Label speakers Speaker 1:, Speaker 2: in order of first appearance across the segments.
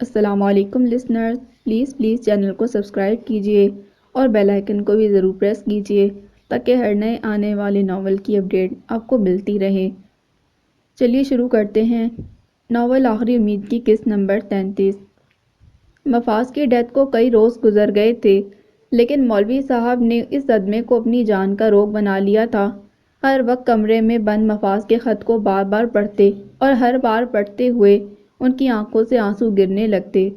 Speaker 1: السلام علیکم listeners, please channel کو سبسکرائب کیجئے اور بیل آئیکن کو بھی ضرور پریس کیجئے تاکہ ہر نئے آنے والے ناول کی اپڈیٹ آپ کو ملتی رہے۔ چلیے شروع کرتے ہیں۔ ناول آخری امید کی قسط نمبر 33۔ مفاز کی ڈیتھ کو کئی روز گزر گئے تھے، لیکن مولوی صاحب نے اس صدمے کو اپنی جان کا روگ بنا لیا تھا۔ ہر وقت کمرے میں بند مفاز کے خط کو بار بار پڑھتے اور ہر بار پڑھتے ہوئے ان کی آنکھوں سے آنسو گرنے لگتے۔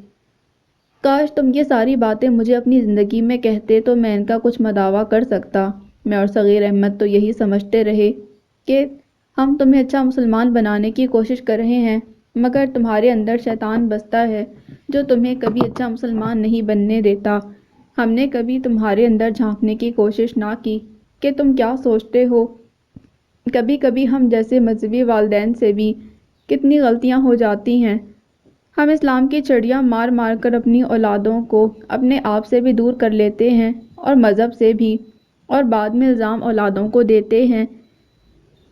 Speaker 1: کاش تم یہ ساری باتیں مجھے اپنی زندگی میں کہتے تو میں ان کا کچھ مداوع کر سکتا۔ میں اور صغیر احمد تو یہی سمجھتے رہے کہ ہم تمہیں اچھا مسلمان بنانے کی کوشش کر رہے ہیں، مگر تمہارے اندر شیطان بستا ہے جو تمہیں کبھی اچھا مسلمان نہیں بننے دیتا۔ ہم نے کبھی تمہارے اندر جھانکنے کی کوشش نہ کی کہ تم کیا سوچتے ہو۔ کبھی کبھی ہم جیسے مذہبی والدین سے بھی کتنی غلطیاں ہو جاتی ہیں۔ ہم اسلام کی چھڑیاں مار مار کر اپنی اولادوں کو اپنے آپ سے بھی دور کر لیتے ہیں اور مذہب سے بھی، اور بعد میں الزام اولادوں کو دیتے ہیں۔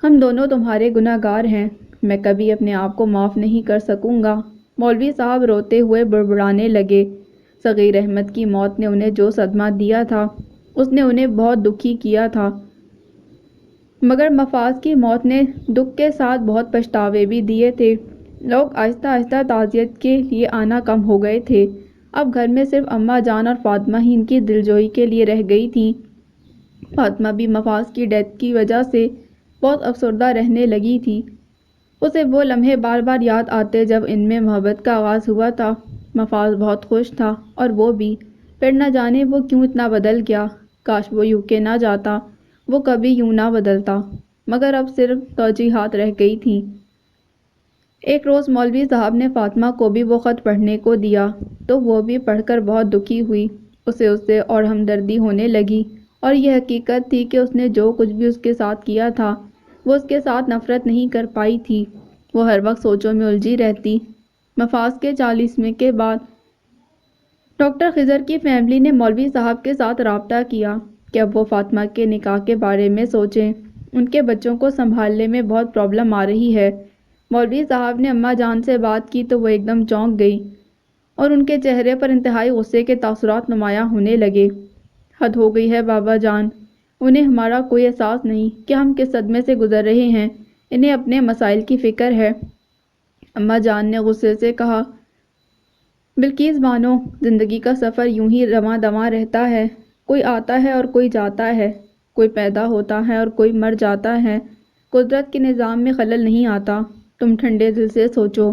Speaker 1: ہم دونوں تمہارے گناہ گار ہیں، میں کبھی اپنے آپ کو معاف نہیں کر سکوں گا۔ مولوی صاحب روتے ہوئے بڑبڑانے لگے۔ صغیر احمد کی موت نے انہیں جو صدمہ دیا تھا اس نے انہیں بہت دکھی کیا تھا، مگر مفاز کی موت نے دکھ کے ساتھ بہت پچھتاوے بھی دیے تھے۔ لوگ آہستہ آہستہ تعزیت کے لیے آنا کم ہو گئے تھے۔ اب گھر میں صرف اماں جان اور فاطمہ ہی ان کی دلجوئی کے لیے رہ گئی تھیں۔ فاطمہ بھی مفاز کی ڈیتھ کی وجہ سے بہت افسردہ رہنے لگی تھی۔ اسے وہ لمحے بار بار یاد آتے جب ان میں محبت کا آغاز ہوا تھا۔ مفاز بہت خوش تھا اور وہ بھی، پھر نہ جانے وہ کیوں اتنا بدل گیا۔ کاش وہ UK نہ جاتا، وہ کبھی یوں نہ بدلتا، مگر اب صرف توجیحات رہ گئی تھیں۔ ایک روز مولوی صاحب نے فاطمہ کو بھی وہ خط پڑھنے کو دیا تو وہ بھی پڑھ کر بہت دکھی ہوئی۔ اسے اس سے اور ہمدردی ہونے لگی، اور یہ حقیقت تھی کہ اس نے جو کچھ بھی اس کے ساتھ کیا تھا وہ اس کے ساتھ نفرت نہیں کر پائی تھی۔ وہ ہر وقت سوچوں میں الجھی رہتی۔ مفاز کے 40ویں کے بعد ڈاکٹر خضر کی فیملی نے مولوی صاحب کے ساتھ رابطہ کیا کہ اب وہ فاطمہ کے نکاح کے بارے میں سوچیں۔ ان کے بچوں کو سنبھالنے میں بہت پرابلم آ رہی ہے۔ مولوی صاحب نے اماں جان سے بات کی تو وہ ایک دم چونک گئی اور ان کے چہرے پر انتہائی غصے کے تاثرات نمایاں ہونے لگے۔ حد ہو گئی ہے بابا جان، انہیں ہمارا کوئی احساس نہیں کہ ہم کس صدمے سے گزر رہے ہیں، انہیں اپنے مسائل کی فکر ہے۔ اماں جان نے غصے سے کہا، بلقیس بانو، زندگی کا سفر یوں ہی رواں دواں رہتا ہے، کوئی آتا ہے اور کوئی جاتا ہے، کوئی پیدا ہوتا ہے اور کوئی مر جاتا ہے، قدرت کے نظام میں خلل نہیں آتا، تم ٹھنڈے دل سے سوچو۔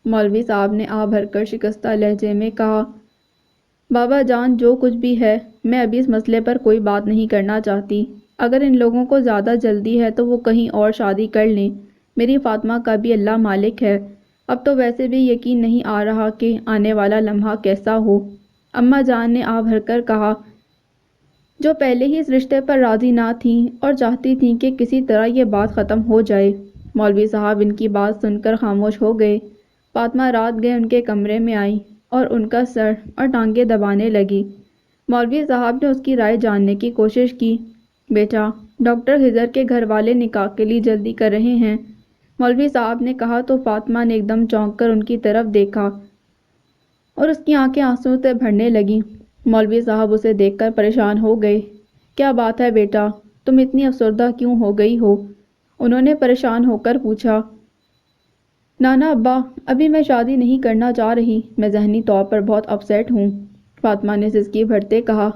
Speaker 1: مولوی صاحب نے آہ بھر کر شکستہ لہجے میں کہا، بابا جان جو کچھ بھی ہے، میں ابھی اس مسئلے پر کوئی بات نہیں کرنا چاہتی۔ اگر ان لوگوں کو زیادہ جلدی ہے تو وہ کہیں اور شادی کر لیں، میری فاطمہ کا بھی اللہ مالک ہے۔ اب تو ویسے بھی یقین نہیں آ رہا کہ آنے والا لمحہ کیسا ہو۔ اماں جان نے آہ بھر کر کہا، جو پہلے ہی اس رشتے پر راضی نہ تھیں اور چاہتی تھیں کہ کسی طرح یہ بات ختم ہو جائے۔ مولوی صاحب ان کی بات سن کر خاموش ہو گئے۔ فاطمہ رات گئے ان کے کمرے میں آئی اور ان کا سر اور ٹانگیں دبانے لگی۔ مولوی صاحب نے اس کی رائے جاننے کی کوشش کی۔ بیٹا، ڈاکٹر خضر کے گھر والے نکاح کے لیے جلدی کر رہے ہیں، مولوی صاحب نے کہا تو فاطمہ نے ایک دم چونک کر ان کی طرف دیکھا اور اس کی آنکھیں آنسوں سے بھرنے لگیں۔ مولوی صاحب اسے دیکھ کر پریشان ہو گئے۔ کیا بات ہے بیٹا، تم اتنی افسردہ کیوں ہو گئی ہو؟ انہوں نے پریشان ہو کر پوچھا۔ نانا ابا، ابھی میں شادی نہیں کرنا چاہ رہی، میں ذہنی طور پر بہت اپسیٹ ہوں، فاطمہ نے سسکی بھرتے کہا۔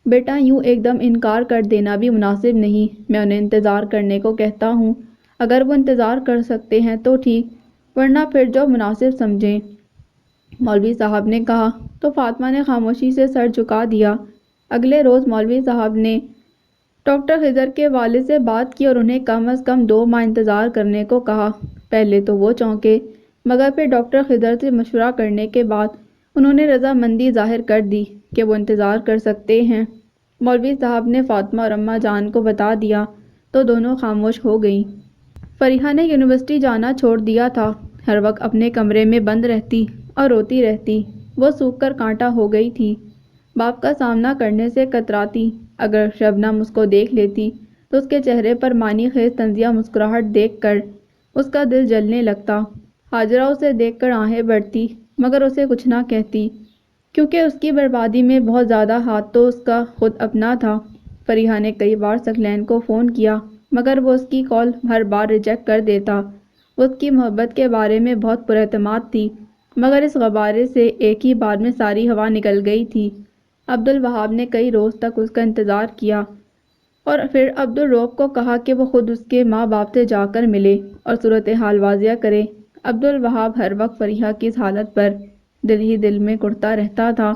Speaker 1: بیٹا، یوں ایک دم انکار کر دینا بھی مناسب نہیں، میں انہیں انتظار کرنے کو کہتا ہوں، اگر وہ انتظار کر سکتے ہیں تو ٹھیک، ورنہ پھر جو مناسب سمجھیں، مولوی صاحب نے کہا تو فاطمہ نے خاموشی سے سر جھکا دیا۔ اگلے روز مولوی صاحب نے ڈاکٹر خضر کے والد سے بات کی اور انہیں کم از کم 2 ماہ انتظار کرنے کو کہا۔ پہلے تو وہ چونکے، مگر پھر ڈاکٹر خضر سے مشورہ کرنے کے بعد انہوں نے رضامندی ظاہر کر دی کہ وہ انتظار کر سکتے ہیں۔ مولوی صاحب نے فاطمہ اور اماں جان کو بتا دیا تو دونوں خاموش ہو گئیں۔ فریحہ نے یونیورسٹی جانا چھوڑ دیا تھا، ہر وقت اپنے کمرے میں بند رہتی اور روتی رہتی۔ وہ سوکھ کر کانٹا ہو گئی تھی، باپ کا سامنا کرنے سے کتراتی۔ اگر شبنم اس کو دیکھ لیتی تو اس کے چہرے پر معنی خیز طنزیہ مسکراہٹ دیکھ کر اس کا دل جلنے لگتا۔ ہاجرہ اسے دیکھ کر آہیں بھرتی مگر اسے کچھ نہ کہتی، کیونکہ اس کی بربادی میں بہت زیادہ ہاتھ تو اس کا خود اپنا تھا۔ فریحہ نے کئی بار ثقلین کو فون کیا، مگر وہ اس کی کال ہر بار ریجیکٹ کر دیتا۔ وہ اس کی محبت کے بارے میں بہت پراعتماد تھی، مگر اس غبارے سے ایک ہی بار میں ساری ہوا نکل گئی تھی۔ عبدالوہاب نے کئی روز تک اس کا انتظار کیا اور پھر عبدالرؤف کو کہا کہ وہ خود اس کے ماں باپ سے جا کر ملے اور صورتحال واضح کرے۔ عبدالوہاب ہر وقت فریحہ کی اس حالت پر دل ہی دل میں کڑھتا رہتا تھا۔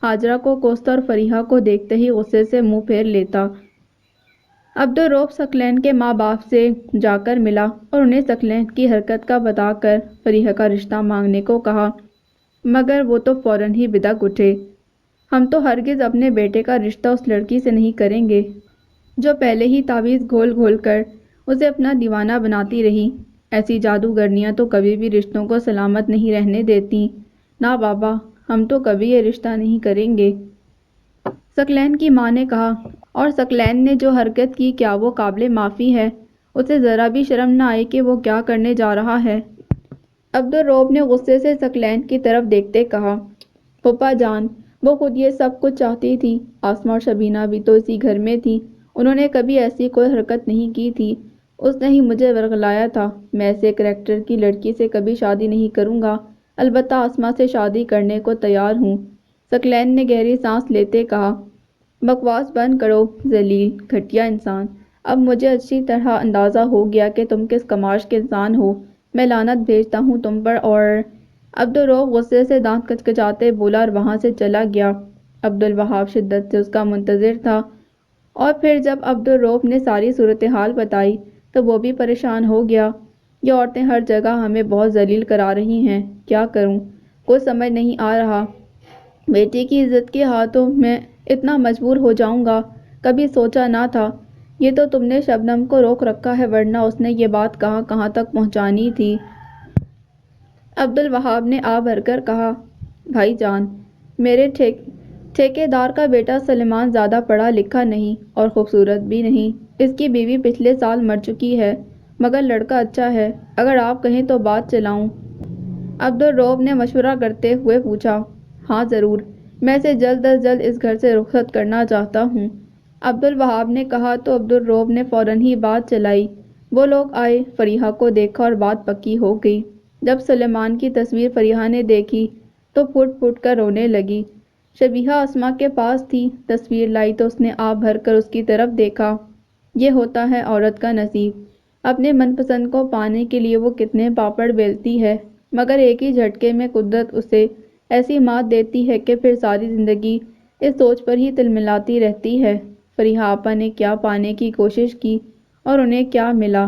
Speaker 1: ہاجرہ کو کوستا اور فریحہ کو دیکھتے ہی غصے سے منہ پھیر لیتا۔ عبدالرؤف ثقلین کے ماں باپ سے جا کر ملا اور انہیں ثقلین کی حرکت کا بتا کر فریحہ کا رشتہ مانگنے کو کہا، مگر وہ تو فوراً ہی بدک اٹھے۔ ہم تو ہرگز اپنے بیٹے کا رشتہ اس لڑکی سے نہیں کریں گے جو پہلے ہی تعویذ گھول گھول کر اسے اپنا دیوانہ بناتی رہی۔ ایسی جادوگرنیاں تو کبھی بھی رشتوں کو سلامت نہیں رہنے دیتی۔ نہ بابا، ہم تو کبھی یہ رشتہ نہیں کریں گے، ثقلین کی ماں نے کہا۔ اور ثقلین نے جو حرکت کی کیا وہ قابل معافی ہے؟ اسے ذرا بھی شرم نہ آئی کہ وہ کیا کرنے جا رہا ہے؟ عبدالرؤف نے غصے سے ثقلین کی طرف دیکھتے کہا، پھوپھا جان، وہ خود یہ سب کچھ چاہتی تھی۔ آسماء اور شبینہ بھی تو اسی گھر میں تھی، انہوں نے کبھی ایسی کوئی حرکت نہیں کی تھی۔ اس نے ہی مجھے ورغلایا تھا۔ میں ایسے کریکٹر کی لڑکی سے کبھی شادی نہیں کروں گا، البتہ آسماء سے شادی کرنے کو تیار ہوں، ثقلین نے گہری سانس لیتے کہا۔ بکواس بند کرو ذلیل، گھٹیا انسان، اب مجھے اچھی طرح اندازہ ہو گیا کہ تم کس کماش کے انسان ہو۔ میں لعنت بھیجتا ہوں تم پر۔ اور عبدالرؤف غصے سے دانت کچکچاتے بولا اور وہاں سے چلا گیا۔ عبدالوہاب شدت سے اس کا منتظر تھا، اور پھر جب عبدالرؤف نے ساری صورتحال بتائی تو وہ بھی پریشان ہو گیا۔ یہ عورتیں ہر جگہ ہمیں بہت ذلیل کرا رہی ہیں، کیا کروں؟ کچھ سمجھ نہیں آ رہا۔ بیٹی کی عزت کے ہاتھوں میں اتنا مجبور ہو جاؤں گا، کبھی سوچا نہ تھا۔ یہ تو تم نے شبنم کو روک رکھا ہے، ورنہ اس نے یہ بات کہاں کہاں تک پہنچانی تھی۔ عبدالوہاب نے آہ بھر کر کہا، بھائی جان، میرے ٹھیکیدار کا بیٹا سلیمان زیادہ پڑھا لکھا نہیں اور خوبصورت بھی نہیں۔ اس کی بیوی پچھلے سال مر چکی ہے، مگر لڑکا اچھا ہے۔ اگر آپ کہیں تو بات چلاؤں؟ عبدالرؤف نے مشورہ کرتے ہوئے پوچھا۔ ہاں ضرور، میں اسے جلد از جلد اس گھر سے رخصت کرنا چاہتا ہوں، عبدالوہاب نے کہا تو عبدالرؤف نے فوراً ہی بات چلائی۔ وہ لوگ آئے، فریحہ کو دیکھا اور بات پکی ہو گئی۔ جب سلیمان کی تصویر فریحہ نے دیکھی تو پھٹ پھٹ کر رونے لگی۔ شبیہہ آسماء کے پاس تھی، تصویر لائی تو اس نے آہ بھر کر اس کی طرف دیکھا۔ یہ ہوتا ہے عورت کا نصیب، اپنے من پسند کو پانے کے لیے وہ کتنے پاپڑ بیلتی ہے، مگر ایک ہی جھٹکے میں قدرت اسے ایسی مات دیتی ہے کہ پھر ساری زندگی اس سوچ پر ہی تلملاتی رہتی ہے، فریحہ آپا نے کیا پانے کی کوشش کی اور انہیں کیا ملا؟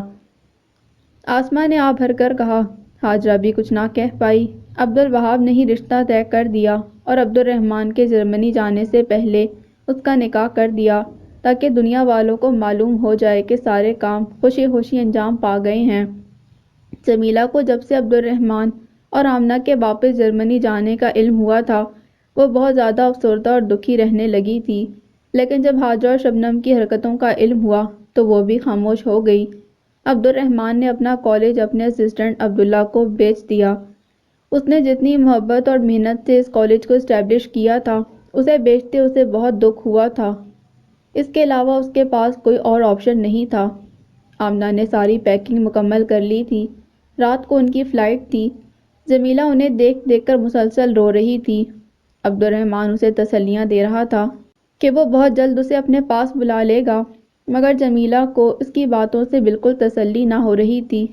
Speaker 1: آسماء نے آہ بھر کر کہا۔ ہاجرہ بھی کچھ نہ کہہ پائی۔ عبدالوہاب نے ہی رشتہ طے کر دیا اور عبدالرحمن کے جرمنی جانے سے پہلے اس کا نکاح کر دیا، تاکہ دنیا والوں کو معلوم ہو جائے کہ سارے کام خوشی خوشی انجام پا گئے ہیں۔ جمیلہ کو جب سے عبدالرحمن اور آمنہ کے واپس جرمنی جانے کا علم ہوا تھا، وہ بہت زیادہ افسردہ اور دکھی رہنے لگی تھی، لیکن جب ہاجرہ اور شبنم کی حرکتوں کا علم ہوا تو وہ بھی خاموش ہو گئی۔ عبدالرحمن نے اپنا کالج اپنے اسسٹنٹ عبداللہ کو بیچ دیا۔ اس نے جتنی محبت اور محنت سے اس کالج کو اسٹیبلش کیا تھا، اسے بیچتے اسے بہت دکھ ہوا تھا۔ اس کے علاوہ اس کے پاس کوئی اور آپشن نہیں تھا۔ آمنہ نے ساری پیکنگ مکمل کر لی تھی، رات کو ان کی فلائٹ تھی۔ جمیلہ انہیں دیکھ دیکھ کر مسلسل رو رہی تھی۔ عبدالرحمن اسے تسلیاں دے رہا تھا کہ وہ بہت جلد اسے اپنے پاس بلا لے گا، مگر جمیلہ کو اس کی باتوں سے بالکل تسلی نہ ہو رہی تھی۔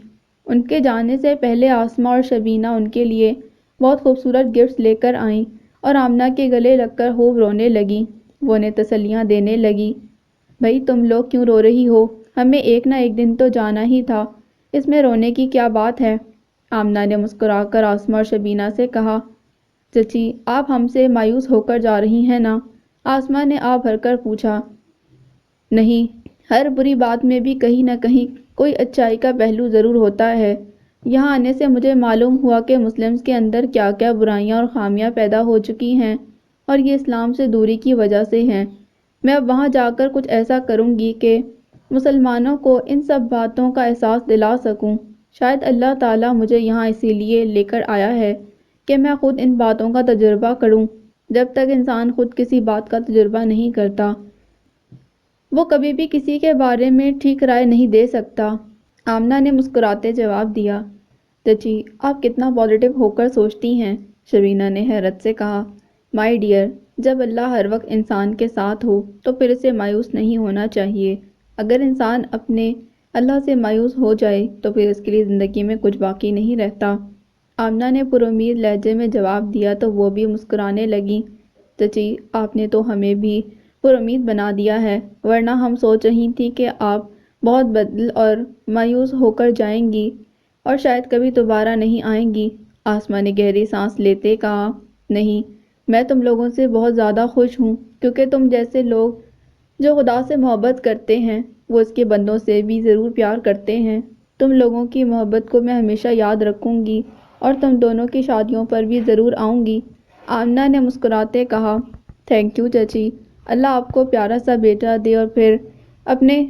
Speaker 1: ان کے جانے سے پہلے آسماء اور شبینہ ان کے لیے بہت خوبصورت گفٹس لے کر آئیں اور آمنہ کے گلے لگ کر خوب رونے لگیں۔ وہ انہیں تسلیاں دینے لگی، بھئی تم لوگ کیوں رو رہی ہو؟ ہمیں ایک نہ ایک دن تو جانا ہی تھا، اس میں رونے کی کیا بات ہے؟ آمنہ نے مسکرا کر آسماء اور شبینہ سے کہا، چچی آپ ہم سے مایوس ہو کر جا رہی ہیں نا؟ آسماء نے آہ بھر کر پوچھا۔ نہیں، ہر بری بات میں بھی کہیں نہ کہیں کوئی اچائی کا پہلو ضرور ہوتا ہے۔ یہاں آنے سے مجھے معلوم ہوا کہ مسلمز کے اندر کیا کیا برائیاں اور خامیاں پیدا ہو چکی ہیں، اور یہ اسلام سے دوری کی وجہ سے ہیں۔ میں اب وہاں جا کر کچھ ایسا کروں گی کہ مسلمانوں کو ان سب باتوں کا احساس دلا سکوں۔ شاید اللہ تعالیٰ مجھے یہاں اسی لیے لے کر آیا ہے کہ میں خود ان باتوں کا تجربہ کروں۔ جب تک انسان خود کسی بات کا تجربہ نہیں کرتا وہ کبھی بھی کسی کے بارے میں ٹھیک رائے نہیں دے سکتا۔ آمنہ نے مسکراتے جواب دیا، چچی آپ کتنا پازیٹیو ہو کر سوچتی ہیں۔ شبینہ نے حیرت سے کہا، مائی ڈیئر، جب اللہ ہر وقت انسان کے ساتھ ہو تو پھر اسے مایوس نہیں ہونا چاہیے۔ اگر انسان اپنے اللہ سے مایوس ہو جائے تو پھر اس کے لیے زندگی میں کچھ باقی نہیں رہتا۔ آمنہ نے پر امید لہجے میں جواب دیا تو وہ بھی مسکرانے لگی، چچی آپ نے تو ہمیں بھی پر امید بنا دیا ہے، ورنہ ہم سوچ رہی تھی کہ آپ بہت بدل اور مایوس ہو کر جائیں گی اور شاید کبھی دوبارہ نہیں آئیں گی۔ آسماء نے گہری سانس لیتے کہا، نہیں، میں تم لوگوں سے بہت زیادہ خوش ہوں، کیونکہ تم جیسے لوگ جو خدا سے محبت کرتے ہیں وہ اس کے بندوں سے بھی ضرور پیار کرتے ہیں۔ تم لوگوں کی محبت کو میں ہمیشہ یاد رکھوں گی اور تم دونوں کی شادیوں پر بھی ضرور آؤں گی۔ آمنہ نے مسکراتے کہا، تھینک یو چچی، اللہ آپ کو پیارا سا بیٹا دے اور پھر اپنے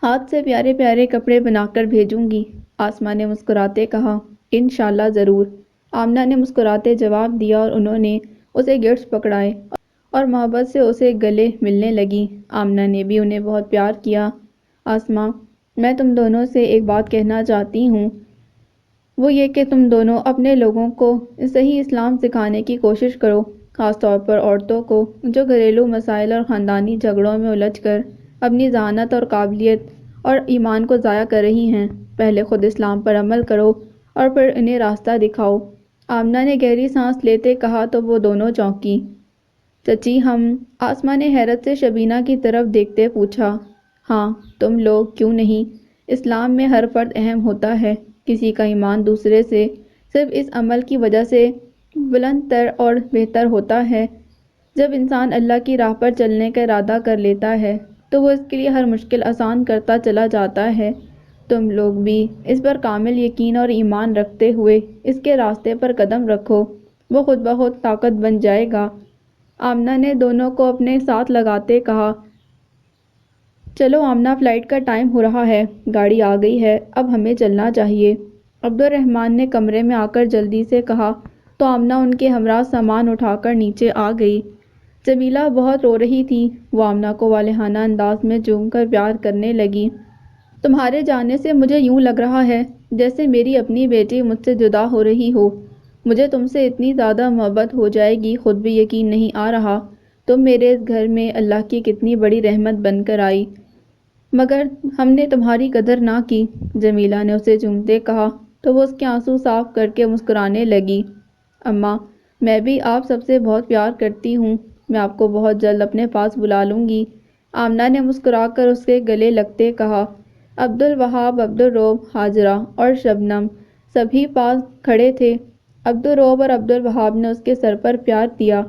Speaker 1: ہاتھ سے پیارے پیارے کپڑے بنا کر بھیجوں گی۔ آسماء نے مسکراتے کہا، انشاءاللہ ضرور۔ آمنہ نے مسکراتے جواب دیا اور انہوں نے اسے گفٹس پکڑائے اور محبت سے اسے گلے ملنے لگی۔ آمنہ نے بھی انہیں بہت پیار کیا۔ آسماء، میں تم دونوں سے ایک بات کہنا چاہتی ہوں، وہ یہ کہ تم دونوں اپنے لوگوں کو صحیح اسلام سکھانے کی کوشش کرو، خاص طور پر عورتوں کو جو گھریلو مسائل اور خاندانی جھگڑوں میں الجھ کر اپنی ذہانت اور قابلیت اور ایمان کو ضائع کر رہی ہیں۔ پہلے خود اسلام پر عمل کرو اور پھر انہیں راستہ دکھاؤ۔ آمنہ نے گہری سانس لیتے کہا تو وہ دونوں چونکی۔ چچی ہم؟ آسماء نے حیرت سے شبینہ کی طرف دیکھتے پوچھا۔ ہاں، تم لوگ کیوں نہیں؟ اسلام میں ہر فرد اہم ہوتا ہے، کسی کا ایمان دوسرے سے صرف اس عمل کی وجہ سے بلند تر اور بہتر ہوتا ہے۔ جب انسان اللہ کی راہ پر چلنے کا ارادہ کر لیتا ہے تو وہ اس کے لیے ہر مشکل آسان کرتا چلا جاتا ہے۔ تم لوگ بھی اس پر کامل یقین اور ایمان رکھتے ہوئے اس کے راستے پر قدم رکھو، وہ خود بخود طاقت بن جائے گا۔ آمنہ نے دونوں کو اپنے ساتھ لگاتے کہا، چلو آمنہ، فلائٹ کا ٹائم ہو رہا ہے، گاڑی آ گئی ہے، اب ہمیں چلنا چاہیے۔ عبد الرحمن نے کمرے میں آ کر جلدی سے کہا تو آمنہ ان کے ہمراہ سامان اٹھا کر نیچے آ گئی۔ جمیلہ بہت رو رہی تھی، وہ آمنہ کو والہانہ انداز میں چوم کر پیار کرنے لگی۔ تمہارے جانے سے مجھے یوں لگ رہا ہے جیسے میری اپنی بیٹی مجھ سے جدا ہو رہی ہو۔ مجھے تم سے اتنی زیادہ محبت ہو جائے گی خود بھی یقین نہیں آ رہا۔ تم میرے اس گھر میں اللہ کی کتنی بڑی رحمت بن کر آئی، مگر ہم نے تمہاری قدر نہ کی۔ جمیلہ نے اسے چومتے کہا تو وہ اس کے آنسو صاف کر کے مسکرانے لگی۔ اماں، میں بھی آپ سب سے بہت پیار کرتی ہوں، میں آپ کو بہت جلد اپنے پاس بلا لوں گی۔ آمنہ نے مسکرا کر اس کے گلے لگتے کہا۔ عبد الوہاب، عبد الرؤف، ہاجرہ اور شبنم سبھی پاس کھڑے تھے۔ عبد الرؤف اور عبد الوہاب نے اس کے سر پر پیار دیا۔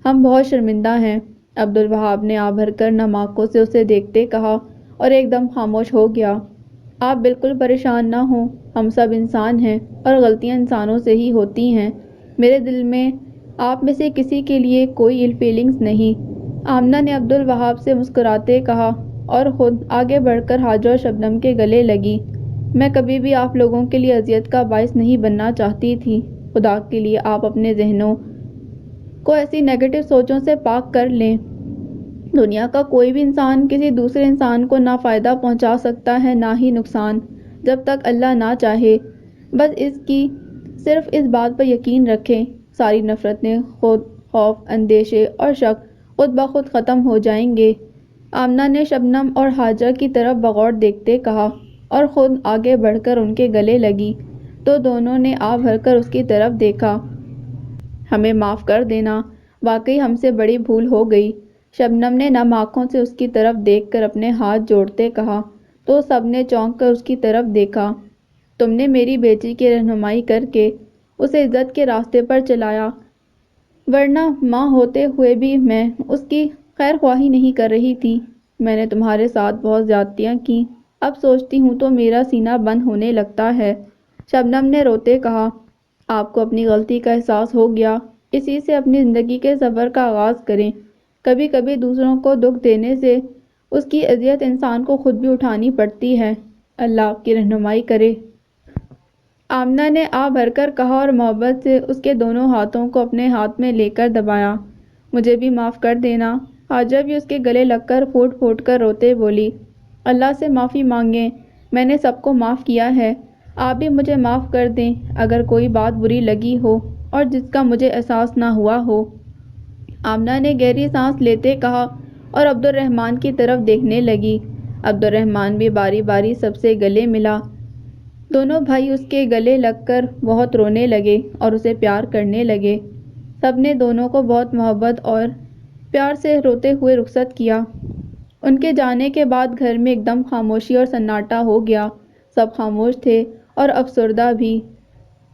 Speaker 1: ہم بہت شرمندہ ہیں، عبد الوہاب نے آہ بھر کر نم آنکھوں سے اسے دیکھتے کہا اور ایک دم خاموش ہو گیا۔ آپ بالکل پریشان نہ ہوں، ہم سب انسان ہیں اور غلطیاں انسانوں سے ہی ہوتی ہیں، میرے دل میں آپ میں سے کسی کے لیے کوئی ایل فیلنگز نہیں۔ آمنہ نے عبد الوہاب سے مسکراتے کہا اور خود آگے بڑھ کر ہاجرہ اور شبنم کے گلے لگی۔ میں کبھی بھی آپ لوگوں کے لیے اذیت کا باعث نہیں بننا چاہتی تھی، خدا کے لیے آپ اپنے ذہنوں کو ایسی نیگیٹو سوچوں سے پاک کر لیں۔ دنیا کا کوئی بھی انسان کسی دوسرے انسان کو نہ فائدہ پہنچا سکتا ہے نہ ہی نقصان، جب تک اللہ نہ چاہے۔ بس اس کی صرف اس بات پر یقین رکھیں، ساری نفرتیں، خوف، اندیشے اور شک خود بخود ختم ہو جائیں گے۔ آمنہ نے شبنم اور ہاجرہ کی طرف بغور دیکھتے کہا اور خود آگے بڑھ کر ان کے گلے لگی تو دونوں نے آہ بھر کر اس کی طرف دیکھا۔ ہمیں معاف کر دینا، واقعی ہم سے بڑی بھول ہو گئی، شبنم نے نم آنکھوں سے اس کی طرف دیکھ کر اپنے ہاتھ جوڑتے کہا تو سب نے چونک کر اس کی طرف دیکھا۔ تم نے میری بیٹی کی رہنمائی کر کے اسے عزت کے راستے پر چلایا، ورنہ ماں ہوتے ہوئے بھی میں اس کی خیر خواہی نہیں کر رہی تھی۔ میں نے تمہارے ساتھ بہت زیادتیاں کی، اب سوچتی ہوں تو میرا سینہ بند ہونے لگتا ہے۔ شبنم نے روتے کہا، آپ کو اپنی غلطی کا احساس ہو گیا، اسی سے اپنی زندگی کے سفر کا آغاز کریں۔ کبھی کبھی دوسروں کو دکھ دینے سے اس کی اذیت انسان کو خود بھی اٹھانی پڑتی ہے۔ اللہ آپ کی رہنمائی کرے۔ آمنہ نے آ بھر کر کہا اور محبت سے اس کے دونوں ہاتھوں کو اپنے ہاتھ میں لے کر دبایا۔ مجھے بھی معاف کر دینا۔ حاجرہ بھی اس کے گلے لگ کر پھوٹ پھوٹ کر روتے بولی، اللہ سے معافی مانگیں، میں نے سب کو معاف کیا ہے، آپ بھی مجھے معاف کر دیں اگر کوئی بات بری لگی ہو اور جس کا مجھے احساس نہ ہوا ہو۔ آمنہ نے گہری سانس لیتے کہا اور عبد الرحمن کی طرف دیکھنے لگی۔ عبد الرحمن بھی باری باری سب سے گلے ملا۔ دونوں بھائی اس کے گلے لگ کر بہت رونے لگے اور اسے پیار کرنے لگے۔ سب نے دونوں کو بہت محبت اور پیار سے روتے ہوئے رخصت کیا۔ ان کے جانے کے بعد گھر میں ایک دم خاموشی اور سناٹا ہو گیا۔ سب خاموش تھے اور افسردہ بھی۔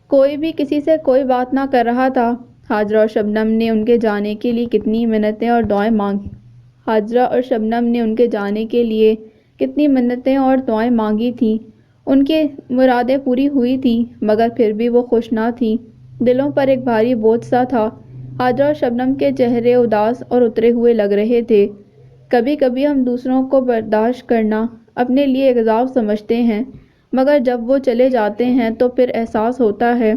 Speaker 1: کوئی بھی کسی سے کوئی بات نہ کر رہا تھا۔ حاجرہ اور شبنم نے ان کے جانے کے لیے کتنی منتیں اور دعائیں مانگی تھیں۔ ان کی مرادیں پوری ہوئی تھیں مگر پھر بھی وہ خوش نہ تھیں۔ دلوں پر ایک بھاری بوجھ سا تھا۔ حاجرہ اور شبنم کے چہرے اداس اور اترے ہوئے لگ رہے تھے۔ کبھی کبھی ہم دوسروں کو برداشت کرنا اپنے لیے ایک عذاب سمجھتے ہیں مگر جب وہ چلے جاتے ہیں تو پھر احساس ہوتا ہے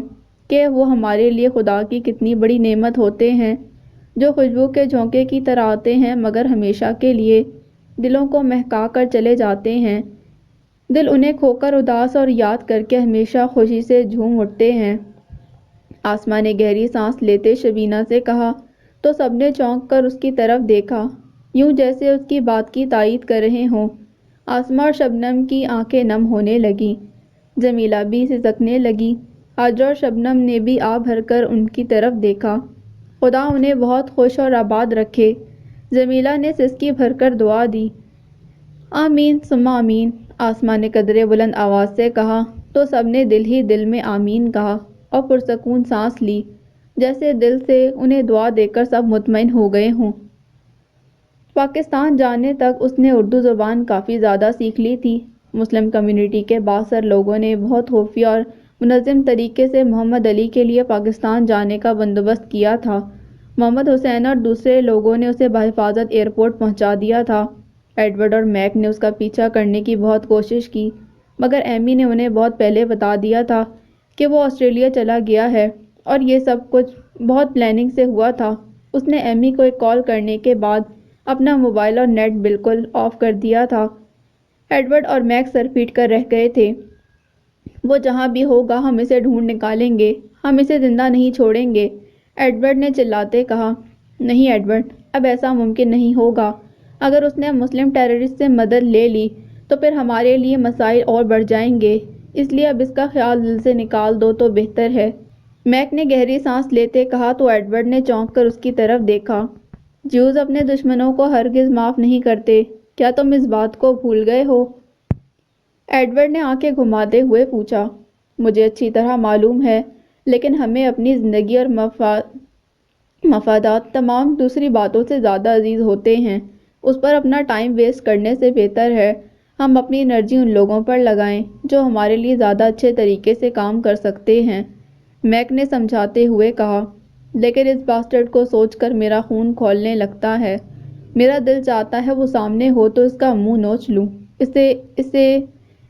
Speaker 1: کہ وہ ہمارے لیے خدا کی کتنی بڑی نعمت ہوتے ہیں، جو خوشبو کے جھونکے کی طرح آتے ہیں مگر ہمیشہ کے لیے دلوں کو مہکا کر چلے جاتے ہیں۔ دل انہیں کھو کر اداس اور یاد کر کے ہمیشہ خوشی سے جھوم اٹھتے ہیں۔ آسماں نے گہری سانس لیتے شبینہ سے کہا تو سب نے چونک کر اس کی طرف دیکھا، یوں جیسے اس کی بات کی تائید کر رہے ہوں۔ آسماں اور شبنم کی آنکھیں نم ہونے لگیں۔ جمیلہ بھی سسکنے لگی۔ حاجرہ اور شبنم نے بھی آ بھر کر ان کی طرف دیکھا۔ خدا انہیں بہت خوش اور آباد رکھے۔ جمیلہ نے سسکی بھر کر دعا دی۔ آمین ثم آمین، آسماں نے قدرے بلند آواز سے کہا تو سب نے دل ہی دل میں آمین کہا اور پرسکون سانس لی، جیسے دل سے انہیں دعا دے کر سب مطمئن ہو گئے ہوں۔ پاکستان جانے تک اس نے اردو زبان کافی زیادہ سیکھ لی تھی۔ مسلم کمیونٹی کے بااثر لوگوں نے بہت خفیہ اور منظم طریقے سے محمد علی کے لیے پاکستان جانے کا بندوبست کیا تھا۔ محمد حسین اور دوسرے لوگوں نے اسے بحفاظت ایئرپورٹ پہنچا دیا تھا۔ ایڈورڈ اور میک نے اس کا پیچھا کرنے کی بہت کوشش کی مگر ایمی نے انہیں بہت پہلے بتا دیا تھا کہ وہ آسٹریلیا چلا گیا ہے اور یہ سب کچھ بہت پلاننگ سے ہوا تھا۔ اس نے ایمی کو ایک کال کرنے کے بعد اپنا موبائل اور نیٹ بالکل آف کر دیا تھا۔ ایڈورڈ اور میک سر پیٹ کر رہ گئے تھے۔ وہ جہاں بھی ہوگا ہم اسے ڈھونڈ نکالیں گے، ہم اسے زندہ نہیں چھوڑیں گے، ایڈورڈ نے چلاتے کہا۔ نہیں ایڈورڈ، اب ایسا ممکن نہیں ہوگا۔ اگر اس نے مسلم ٹیررسٹ سے مدد لے لی تو پھر ہمارے لیے مسائل اور بڑھ جائیں گے، اس لیے اب اس کا خیال دل سے نکال دو تو بہتر ہے۔ میک نے گہری سانس لیتے کہا تو ایڈورڈ نے چونک کر اس کی طرف دیکھا۔ جیوز اپنے دشمنوں کو ہرگز معاف نہیں کرتے، کیا تم اس بات کو بھول گئے ہو؟ ایڈورڈ نے آنکھیں گھماتے ہوئے پوچھا۔ مجھے اچھی طرح معلوم ہے، لیکن ہمیں اپنی زندگی اور مفادات تمام دوسری باتوں سے زیادہ عزیز ہوتے ہیں۔ اس پر اپنا ٹائم ویسٹ کرنے سے بہتر ہے ہم اپنی انرجی ان لوگوں پر لگائیں جو ہمارے لیے زیادہ اچھے طریقے سے کام کر سکتے ہیں، میک نے سمجھاتے ہوئے کہا۔ لیکن اس باسٹرڈ کو سوچ کر میرا خون کھولنے لگتا ہے۔ میرا دل چاہتا ہے وہ سامنے ہو تو اس کا منہ نوچ لوں۔ اسے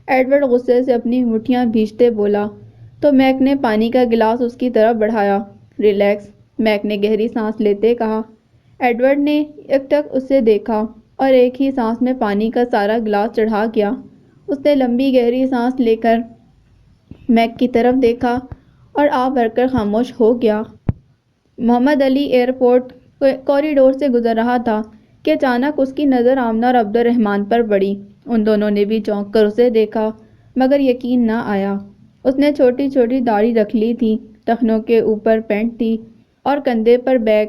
Speaker 1: ایڈورڈ غصے سے اپنی مٹھیاں بھیجتے بولا تو میک نے پانی کا گلاس اس کی طرف بڑھایا۔ ریلیکس، میک نے گہری سانس لیتے کہا۔ ایڈورڈ نے ایک ٹک اسے دیکھا اور ایک ہی سانس میں پانی کا سارا گلاس چڑھا گیا۔ اس نے لمبی گہری سانس لے کر میک کی طرف دیکھا اور آہ بھر کر خاموش ہو گیا۔ محمد علی ایئرپورٹ کوریڈور سے گزر رہا تھا کہ اچانک اس کی نظر آمنہ اور عبد الرحمن پر پڑی۔ ان دونوں نے بھی چونک کر اسے دیکھا مگر یقین نہ آیا۔ اس نے چھوٹی چھوٹی داڑھی رکھ لی تھی، ٹخنوں کے اوپر پینٹ تھی اور کندھے پر بیگ۔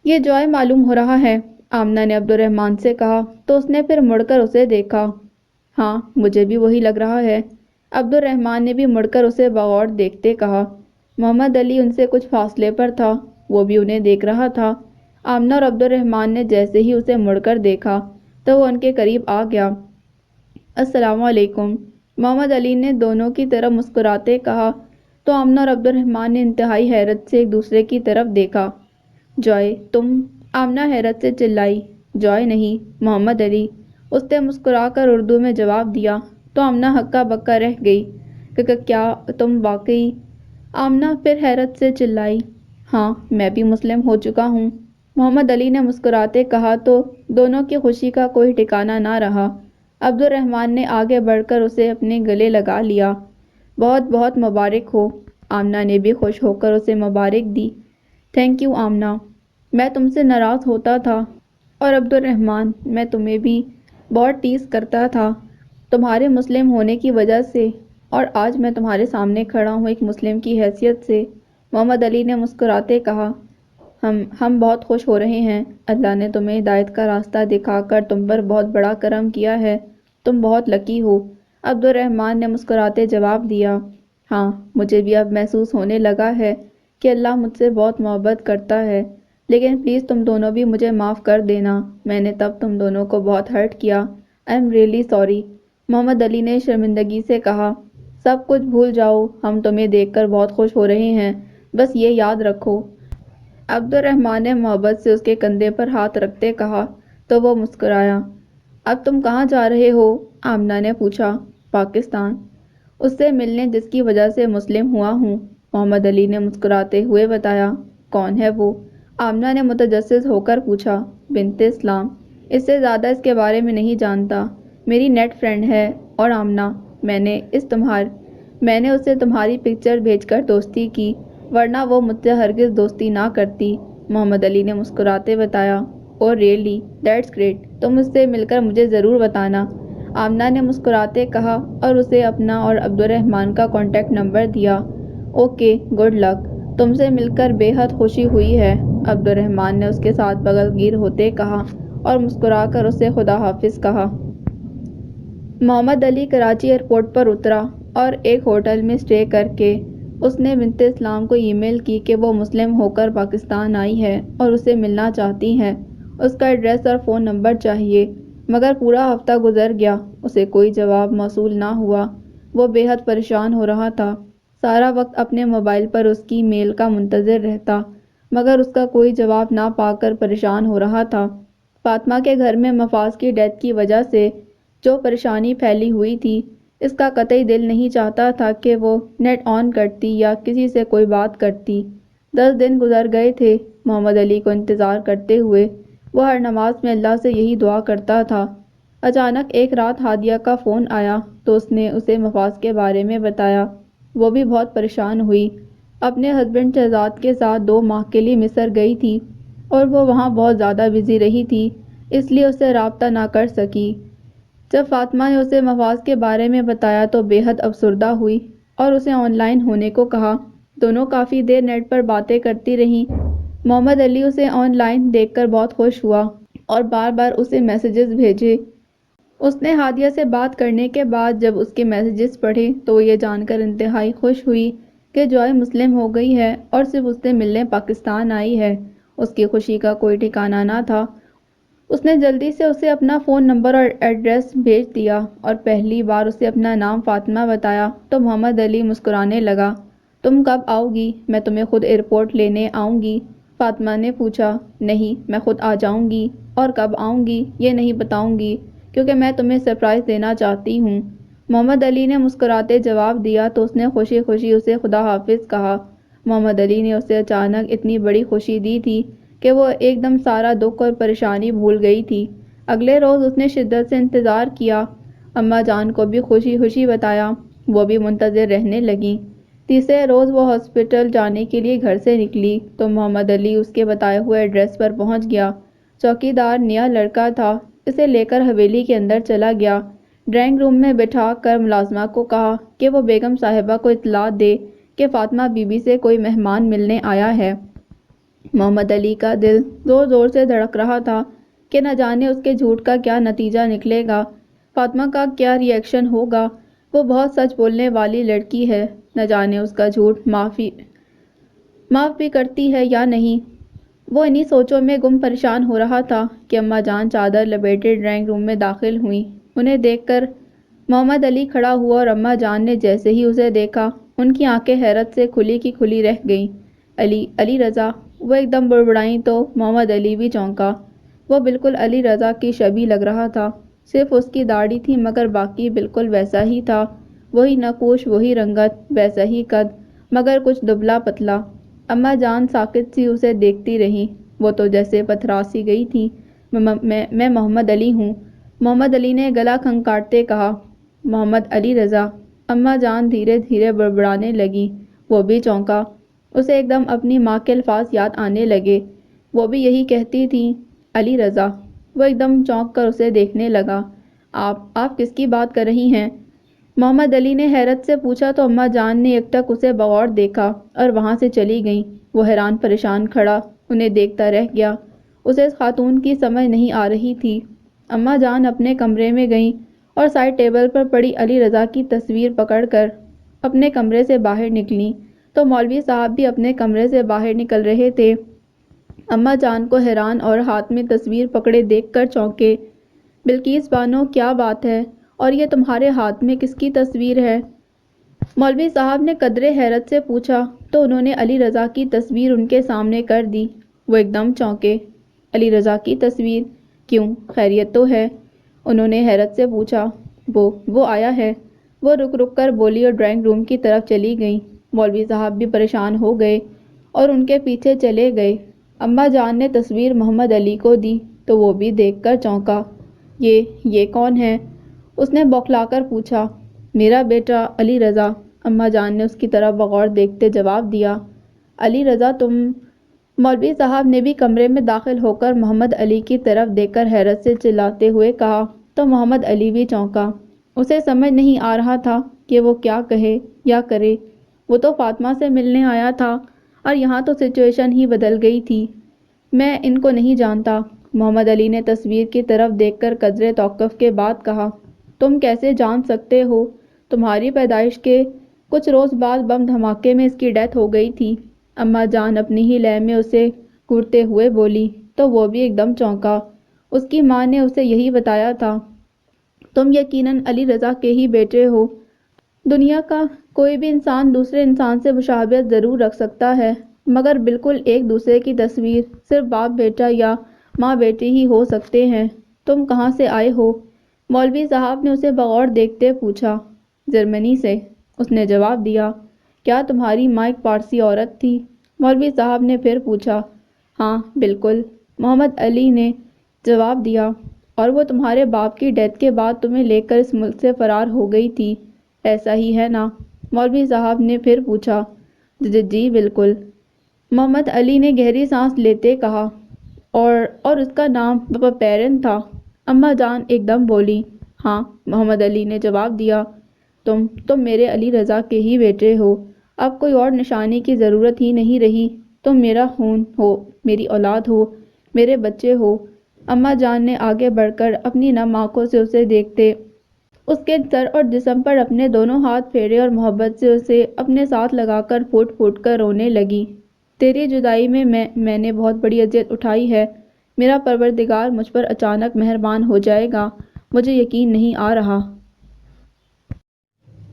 Speaker 1: یہ جوائے معلوم ہو رہا ہے، آمنہ نے عبد الرحمن سے کہا تو اس نے پھر مڑ کر اسے دیکھا۔ ہاں مجھے بھی وہی لگ رہا ہے، عبد الرحمن نے بھی مڑ کر اسے بغور دیکھتے کہا۔ محمد علی ان سے کچھ فاصلے پر تھا، وہ بھی انہیں دیکھ رہا تھا۔ آمنہ اور عبد الرحمن نے جیسے ہی اسے مڑ کر دیکھا تو وہ ان کے قریب آ گیا۔ السلام علیکم، محمد علی نے دونوں کی طرف مسکراتے کہا تو آمنہ اور عبد الرحمن نے انتہائی حیرت سے ایک دوسرے کی طرف دیکھا۔ جوائے تم، آمنہ حیرت سے چلائی۔ جوائے نہیں، محمد علی، اس نے مسکرا کر اردو میں جواب دیا تو آمنہ ہکا بکا رہ گئی۔ کہ کیا تم واقعی؟ آمنہ پھر حیرت سے چلائی، ہاں میں بھی مسلم ہو چکا ہوں۔ محمد علی نے مسکراتے کہا تو دونوں کی خوشی کا کوئی ٹھکانہ نہ رہا۔ عبد الرحمن نے آگے بڑھ کر اسے اپنے گلے لگا لیا۔ بہت بہت مبارک ہو۔ آمنہ نے بھی خوش ہو کر اسے مبارک دی۔ تھینک یو آمنہ، میں تم سے ناراض ہوتا تھا، اور عبد الرحمن میں تمہیں بھی بہت ٹیز کرتا تھا تمہارے مسلم ہونے کی وجہ سے، اور آج میں تمہارے سامنے کھڑا ہوں ایک مسلم کی حیثیت سے۔ محمد علی نے مسکراتے کہا، ہم بہت خوش ہو رہے ہیں، اللہ نے تمہیں ہدایت کا راستہ دکھا کر تم پر بہت بڑا کرم کیا ہے، تم بہت لکی ہو۔ عبد الرحمن نے مسکراتے جواب دیا، ہاں مجھے بھی اب محسوس ہونے لگا ہے کہ اللہ مجھ سے بہت محبت کرتا ہے، لیکن پلیز تم دونوں بھی مجھے معاف کر دینا، میں نے تب تم دونوں کو بہت ہرٹ کیا، آئی ایم ریئلی سوری۔ محمد علی نے شرمندگی سے کہا، سب کچھ بھول جاؤ، ہم تمہیں دیکھ کر بہت خوش ہو رہے ہیں، بس یہ یاد رکھو۔ عبد الرحمن نے محبت سے اس کے کندھے پر ہاتھ رکھتے کہا تو وہ مسکرایا۔ اب تم کہاں جا رہے ہو؟ آمنہ نے پوچھا۔ پاکستان، اس سے ملنے جس کی وجہ سے مسلم ہوا ہوں، محمد علی نے مسکراتے ہوئے بتایا۔ کون ہے وہ؟ آمنہ نے متجسس ہو کر پوچھا۔ بنت اسلام، اس سے زیادہ اس کے بارے میں نہیں جانتا، میری نیٹ فرینڈ ہے، اور آمنہ میں نے اسے تمہاری پکچر بھیج کر دوستی کی، ورنہ وہ مجھ سے ہرگز دوستی نہ کرتی، محمد علی نے مسکراتے بتایا۔ او ریئلی، دیٹس گریٹ، تم اس سے مل کر مجھے ضرور بتانا، آمنہ نے مسکراتے کہا اور اسے اپنا اور عبد الرحمن کا کانٹیکٹ نمبر دیا۔ اوکے، گڈ لک، تم سے مل کر بے حد خوشی ہوئی ہے، عبد الرحمن نے اس کے ساتھ بغل گیر ہوتے کہا اور مسکرا کر اسے خدا حافظ کہا۔ محمد علی کراچی ایئرپورٹ پر اترا اور ایک ہوٹل میں اسٹے کر کے اس نے بنت اسلام کو ای میل کی کہ وہ مسلم ہو کر پاکستان آئی ہے اور اسے ملنا چاہتی ہے، اس کا ایڈریس اور فون نمبر چاہیے، مگر پورا ہفتہ گزر گیا، اسے کوئی جواب موصول نہ ہوا۔ وہ بے حد پریشان ہو رہا تھا، سارا وقت اپنے موبائل پر اس کی میل کا منتظر رہتا، مگر اس کا کوئی جواب نہ پا کر پریشان ہو رہا تھا۔ فاطمہ کے گھر میں مفاز کی ڈیتھ کی وجہ سے جو پریشانی پھیلی ہوئی تھی، اس کا قطعی دل نہیں چاہتا تھا کہ وہ نیٹ آن کرتی یا کسی سے کوئی بات کرتی۔ 10 دن گزر گئے تھے محمد علی کو انتظار کرتے ہوئے، وہ ہر نماز میں اللہ سے یہی دعا کرتا تھا۔ اچانک ایک رات ہادیہ کا فون آیا تو اس نے اسے مفاز کے بارے میں بتایا۔ وہ بھی بہت پریشان ہوئی، اپنے ہسبینڈ شہزاد کے ساتھ 2 ماہ کے لیے مصر گئی تھی اور وہ وہاں بہت زیادہ بزی رہی تھی، اس لیے اس سے رابطہ نہ کر سکی۔ جب فاطمہ نے اسے مفاز کے بارے میں بتایا تو بے حد افسردہ ہوئی اور اسے آن لائن ہونے کو کہا۔ دونوں کافی دیر نیٹ پر باتیں کرتی رہیں۔ محمد علی اسے آن لائن دیکھ کر بہت خوش ہوا اور بار بار اسے میسیجز بھیجے۔ اس نے ہادیہ سے بات کرنے کے بعد جب اس کے میسیجز پڑھے تو وہ یہ جان کر انتہائی خوش ہوئی کہ جوائے مسلم ہو گئی ہے اور صرف اس سے ملنے پاکستان آئی ہے۔ اس کی خوشی کا کوئی ٹھکانہ نہ تھا۔ اس نے جلدی سے اسے اپنا فون نمبر اور ایڈریس بھیج دیا اور پہلی بار اسے اپنا نام فاطمہ بتایا تو محمد علی مسکرانے لگا۔ تم کب آؤ گی؟ میں تمہیں خود ایئرپورٹ لینے آؤں گی، فاطمہ نے پوچھا۔ نہیں، میں خود آ جاؤں گی، اور کب آؤں گی یہ نہیں بتاؤں گی کیونکہ میں تمہیں سرپرائز دینا چاہتی ہوں، محمد علی نے مسکراتے جواب دیا تو اس نے خوشی خوشی اسے خدا حافظ کہا۔ محمد علی نے اسے اچانک اتنی بڑی خوشی دی تھی کہ وہ ایک دم سارا دکھ اور پریشانی بھول گئی تھی۔ اگلے روز اس نے شدت سے انتظار کیا، اماں جان کو بھی خوشی خوشی بتایا، وہ بھی منتظر رہنے لگیں۔ تیسرے روز وہ ہاسپٹل جانے کے لیے گھر سے نکلی تو محمد علی اس کے بتائے ہوئے ایڈریس پر پہنچ گیا۔ چوکیدار نیا لڑکا تھا، اسے لے کر حویلی کے اندر چلا گیا۔ ڈرائنگ روم میں بٹھا کر ملازمہ کو کہا کہ وہ بیگم صاحبہ کو اطلاع دے کہ فاطمہ بی بی سے کوئی مہمان ملنے آیا ہے۔ محمد علی کا دل زور زور سے دھڑک رہا تھا کہ نہ جانے اس کے جھوٹ کا کیا نتیجہ نکلے گا، فاطمہ کا کیا ری ایکشن ہوگا۔ وہ بہت سچ بولنے والی لڑکی ہے، نہ جانے اس کا جھوٹ معاف بھی کرتی ہے یا نہیں۔ وہ انہی سوچوں میں گم پریشان ہو رہا تھا کہ اماں جان چادر لپیٹے ڈرائنگ روم میں داخل ہوئیں۔ انہیں دیکھ کر محمد علی کھڑا ہوا اور اماں جان نے جیسے ہی اسے دیکھا ان کی آنکھیں حیرت سے کھلی کی کھلی رہ گئیں۔ علی رضا، وہ ایک دم بڑبڑائیں تو محمد علی بھی چونکا۔ وہ بالکل علی رضا کی شبیہ لگ رہا تھا، صرف اس کی داڑھی تھی مگر باقی بالکل ویسا ہی تھا۔ وہی نقوش، وہی رنگت، ویسا ہی قد، مگر کچھ دبلا پتلا۔ اماں جان ساکت سی اسے دیکھتی رہیں۔ وہ تو جیسے پتھراسی گئی تھی۔ میں محمد علی ہوں۔ محمد علی نے گلا کھنکھاڑتے کہا۔ محمد علی رضا؟ اماں جان دھیرے دھیرے بڑبڑانے لگی۔ وہ بھی چونکا۔ اسے ایک دم اپنی ماں کے الفاظ یاد آنے لگے۔ وہ بھی یہی کہتی تھیں، علی رضا۔ وہ ایک دم چونک کر اسے دیکھنے لگا۔ آپ کس کی بات کر رہی ہیں؟ محمد علی نے حیرت سے پوچھا تو اماں جان نے یکٹک اسے بغور دیکھا اور وہاں سے چلی گئیں۔ وہ حیران پریشان کھڑا انہیں دیکھتا رہ گیا۔ اسے اس خاتون کی سمجھ نہیں آ رہی تھی۔ اماں جان اپنے کمرے میں گئیں اور سائڈ ٹیبل پر پڑی علی رضا کی تصویر پکڑ کر اپنے کمرے سے باہر نکلیں تو مولوی صاحب بھی اپنے کمرے سے باہر نکل رہے تھے۔ اماں جان کو حیران اور ہاتھ میں تصویر پکڑے دیکھ کر چونکے۔ بلقیس بانو، کیا بات ہے؟ اور یہ تمہارے ہاتھ میں کس کی تصویر ہے؟ مولوی صاحب نے قدرے حیرت سے پوچھا تو انہوں نے علی رضا کی تصویر ان کے سامنے کر دی۔ وہ ایک دم چونکے۔ علی رضا کی تصویر؟ کیوں، خیریت تو ہے؟ انہوں نے حیرت سے پوچھا۔ وہ آیا ہے؟ وہ رک رک کر بولی اور ڈرائنگ روم کی طرف چلی گئیں۔ مولوی صاحب بھی پریشان ہو گئے اور ان کے پیچھے چلے گئے۔ اماں جان نے تصویر محمد علی کو دی تو وہ بھی دیکھ کر چونکا۔ یہ کون ہے؟ اس نے بوکھلا کر پوچھا۔ میرا بیٹا علی رضا، اماں جان نے اس کی طرف بغور دیکھتے جواب دیا۔ علی رضا تم؟ مولوی صاحب نے بھی کمرے میں داخل ہو کر محمد علی کی طرف دیکھ کر حیرت سے چلاتے ہوئے کہا تو محمد علی بھی چونکا۔ اسے سمجھ نہیں آ رہا تھا کہ وہ کیا کہے یا کرے۔ وہ تو فاطمہ سے ملنے آیا تھا اور یہاں تو سچویشن ہی بدل گئی تھی۔ میں ان کو نہیں جانتا، محمد علی نے تصویر کی طرف دیکھ کر قدرے توقف کے بعد کہا۔ تم کیسے جان سکتے ہو؟ تمہاری پیدائش کے کچھ روز بعد بم دھماکے میں اس کی ڈیتھ ہو گئی تھی۔ اماں جان اپنی ہی لے میں اسے گھورتے ہوئے بولی تو وہ بھی ایک دم چونکا۔ اس کی ماں نے اسے یہی بتایا تھا۔ تم یقیناً علی رضا کے ہی بیٹے ہو۔ دنیا کا کوئی بھی انسان دوسرے انسان سے مشابہت ضرور رکھ سکتا ہے، مگر بالکل ایک دوسرے کی تصویر صرف باپ بیٹا یا ماں بیٹی ہی ہو سکتے ہیں۔ تم کہاں سے آئے ہو؟ مولوی صاحب نے اسے بغور دیکھتے پوچھا۔ جرمنی سے، اس نے جواب دیا۔ کیا تمہاری ماں ایک پارسی عورت تھی؟ مولوی صاحب نے پھر پوچھا۔ ہاں بالکل، محمد علی نے جواب دیا۔ اور وہ تمہارے باپ کی ڈیتھ کے بعد تمہیں لے کر اس ملک سے فرار ہو گئی تھی، ایسا ہی ہے نا؟ مولوی صاحب نے پھر پوچھا۔ جی بالکل، محمد علی نے گہری سانس لیتے کہا۔ اور اس کا نام پیرن تھا؟ اماں جان ایک دم بولی۔ ہاں، محمد علی نے جواب دیا۔ تم میرے علی رضا کے ہی بیٹے ہو۔ اب کوئی اور نشانی کی ضرورت ہی نہیں رہی۔ تم میرا خون ہو، میری اولاد ہو، میرے بچے ہو۔ اماں جان نے آگے بڑھ کر اپنی نم آنکھوں سے اسے دیکھتے اس کے سر اور جسم پر اپنے دونوں ہاتھ پھیرے اور محبت سے اسے اپنے ساتھ لگا کر پھوٹ پھوٹ کر رونے لگی۔ تیری جدائی میں نے بہت بڑی اذیت اٹھائی ہے۔ میرا پروردگار مجھ پر اچانک مہربان ہو جائے گا، مجھے یقین نہیں آ رہا۔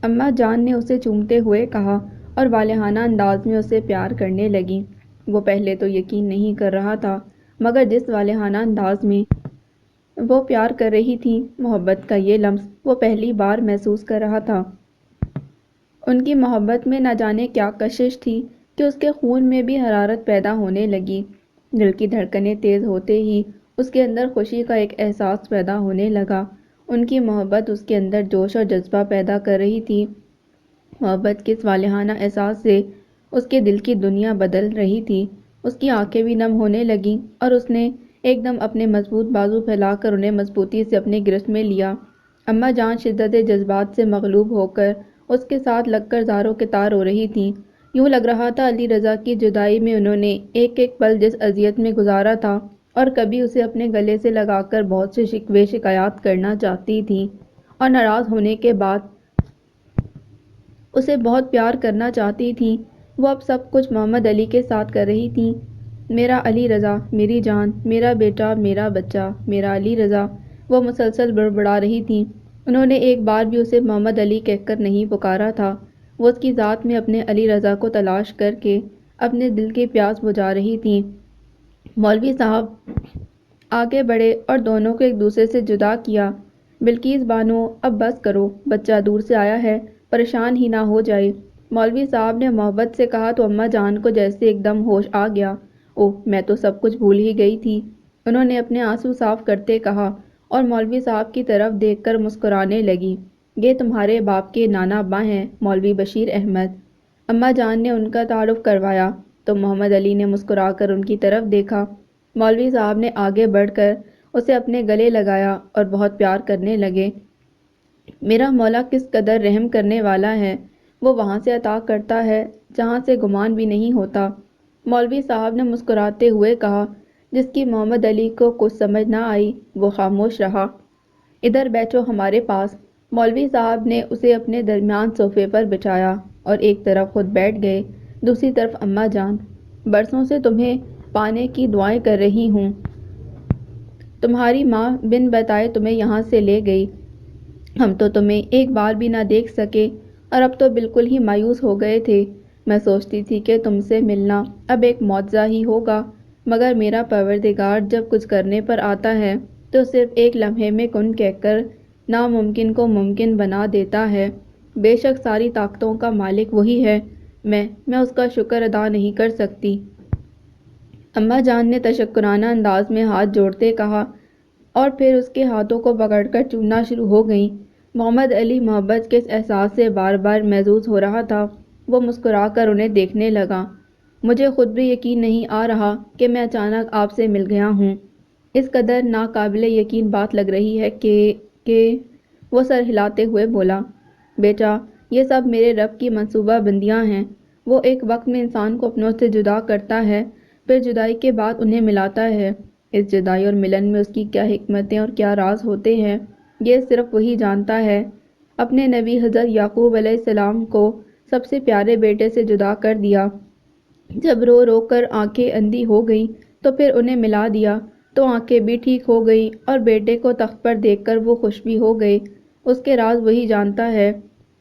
Speaker 1: اماں جان نے اسے چومتے ہوئے کہا اور والہانہ انداز میں اسے پیار کرنے لگیں۔ وہ پہلے تو یقین نہیں کر رہا تھا، مگر جس والہانہ انداز میں وہ پیار کر رہی تھی، محبت کا یہ لمس وہ پہلی بار محسوس کر رہا تھا۔ ان کی محبت میں نہ جانے کیا کشش تھی کہ اس کے خون میں بھی حرارت پیدا ہونے لگی۔ دل کی دھڑکنیں تیز ہوتے ہی اس کے اندر خوشی کا ایک احساس پیدا ہونے لگا۔ ان کی محبت اس کے اندر جوش اور جذبہ پیدا کر رہی تھی۔ محبت کے اس والہانہ احساس سے اس کے دل کی دنیا بدل رہی تھی۔ اس کی آنکھیں بھی نم ہونے لگیں اور اس نے ایک دم اپنے مضبوط بازو پھیلا کر انہیں مضبوطی سے اپنے گرفت میں لیا۔ اماں جان شدت جذبات سے مغلوب ہو کر اس کے ساتھ لگ کر زاروں کے تار ہو رہی تھیں۔ یوں لگ رہا تھا علی رضا کی جدائی میں انہوں نے ایک ایک پل جس اذیت میں گزارا تھا، اور کبھی اسے اپنے گلے سے لگا کر بہت سے شکوے شکایات کرنا چاہتی تھیں، اور ناراض ہونے کے بعد اسے بہت پیار کرنا چاہتی تھیں۔ وہ اب سب کچھ محمد علی کے ساتھ کر رہی تھیں۔ میرا علی رضا، میری جان، میرا بیٹا، میرا بچہ، میرا علی رضا، وہ مسلسل بڑبڑا رہی تھیں۔ انہوں نے ایک بار بھی اسے محمد علی کہہ کر نہیں پکارا تھا۔ وہ اس کی ذات میں اپنے علی رضا کو تلاش کر کے اپنے دل کی پیاس بجھا رہی تھیں۔ مولوی صاحب آگے بڑھے اور دونوں کو ایک دوسرے سے جدا کیا۔ بلقیس بانو، اب بس کرو، بچہ دور سے آیا ہے، پریشان ہی نہ ہو جائے۔ مولوی صاحب نے محبت سے کہا تو اماں جان کو جیسے ایک دم ہوش آ گیا۔ اوہ، میں تو سب کچھ بھول ہی گئی تھی۔ انہوں نے اپنے آنسو صاف کرتے کہا اور مولوی صاحب کی طرف دیکھ کر مسکرانے لگی۔ یہ تمہارے باپ کے نانا ابا ہیں، مولوی بشیر احمد۔ اماں جان نے ان کا تعارف کروایا تو محمد علی نے مسکرا کر ان کی طرف دیکھا۔ مولوی صاحب نے آگے بڑھ کر اسے اپنے گلے لگایا اور بہت پیار کرنے لگے۔ میرا مولا کس قدر رحم کرنے والا ہے، وہ وہاں سے عطا کرتا ہے جہاں سے گمان بھی نہیں ہوتا۔ مولوی صاحب نے مسکراتے ہوئے کہا۔ جس کی محمد علی کو کچھ سمجھ نہ آئی وہ خاموش رہا۔ ادھر بیٹھو ہمارے پاس۔ مولوی صاحب نے اسے اپنے درمیان صوفے پر بٹھایا اور ایک طرف خود بیٹھ گئے، دوسری طرف اماں جان۔ برسوں سے تمہیں پانے کی دعائیں کر رہی ہوں۔ تمہاری ماں بن بتائے تمہیں یہاں سے لے گئی، ہم تو تمہیں ایک بار بھی نہ دیکھ سکے اور اب تو بالکل ہی مایوس ہو گئے تھے۔ میں سوچتی تھی کہ تم سے ملنا اب ایک معجزہ ہی ہوگا، مگر میرا پروردگار جب کچھ کرنے پر آتا ہے تو صرف ایک لمحے میں کن کہہ کر ناممکن کو ممکن بنا دیتا ہے۔ بے شک ساری طاقتوں کا مالک وہی ہے، میں اس کا شکر ادا نہیں کر سکتی۔ اماں جان نے تشکرانہ انداز میں ہاتھ جوڑتے کہا اور پھر اس کے ہاتھوں کو پکڑ کر چومنا شروع ہو گئیں۔ محمد علی محبت کے اس احساس سے بار بار محظوظ ہو رہا تھا۔ وہ مسکرا کر انہیں دیکھنے لگا۔ مجھے خود بھی یقین نہیں آ رہا کہ میں اچانک آپ سے مل گیا ہوں۔ اس قدر ناقابل یقین بات لگ رہی ہے کہ وہ سر ہلاتے ہوئے بولا، بیٹا یہ سب میرے رب کی منصوبہ بندیاں ہیں۔ وہ ایک وقت میں انسان کو اپنوں سے جدا کرتا ہے، پھر جدائی کے بعد انہیں ملاتا ہے۔ اس جدائی اور ملن میں اس کی کیا حکمتیں اور کیا راز ہوتے ہیں، یہ صرف وہی جانتا ہے۔ اپنے نبی حضرت یعقوب علیہ السلام کو سب سے پیارے بیٹے سے جدا کر دیا، جب رو رو کر آنکھیں اندھی ہو گئیں تو پھر انہیں ملا دیا تو آنکھیں بھی ٹھیک ہو گئیں اور بیٹے کو تخت پر دیکھ کر وہ خوش بھی ہو گئے۔ اس کے راز وہی جانتا ہے۔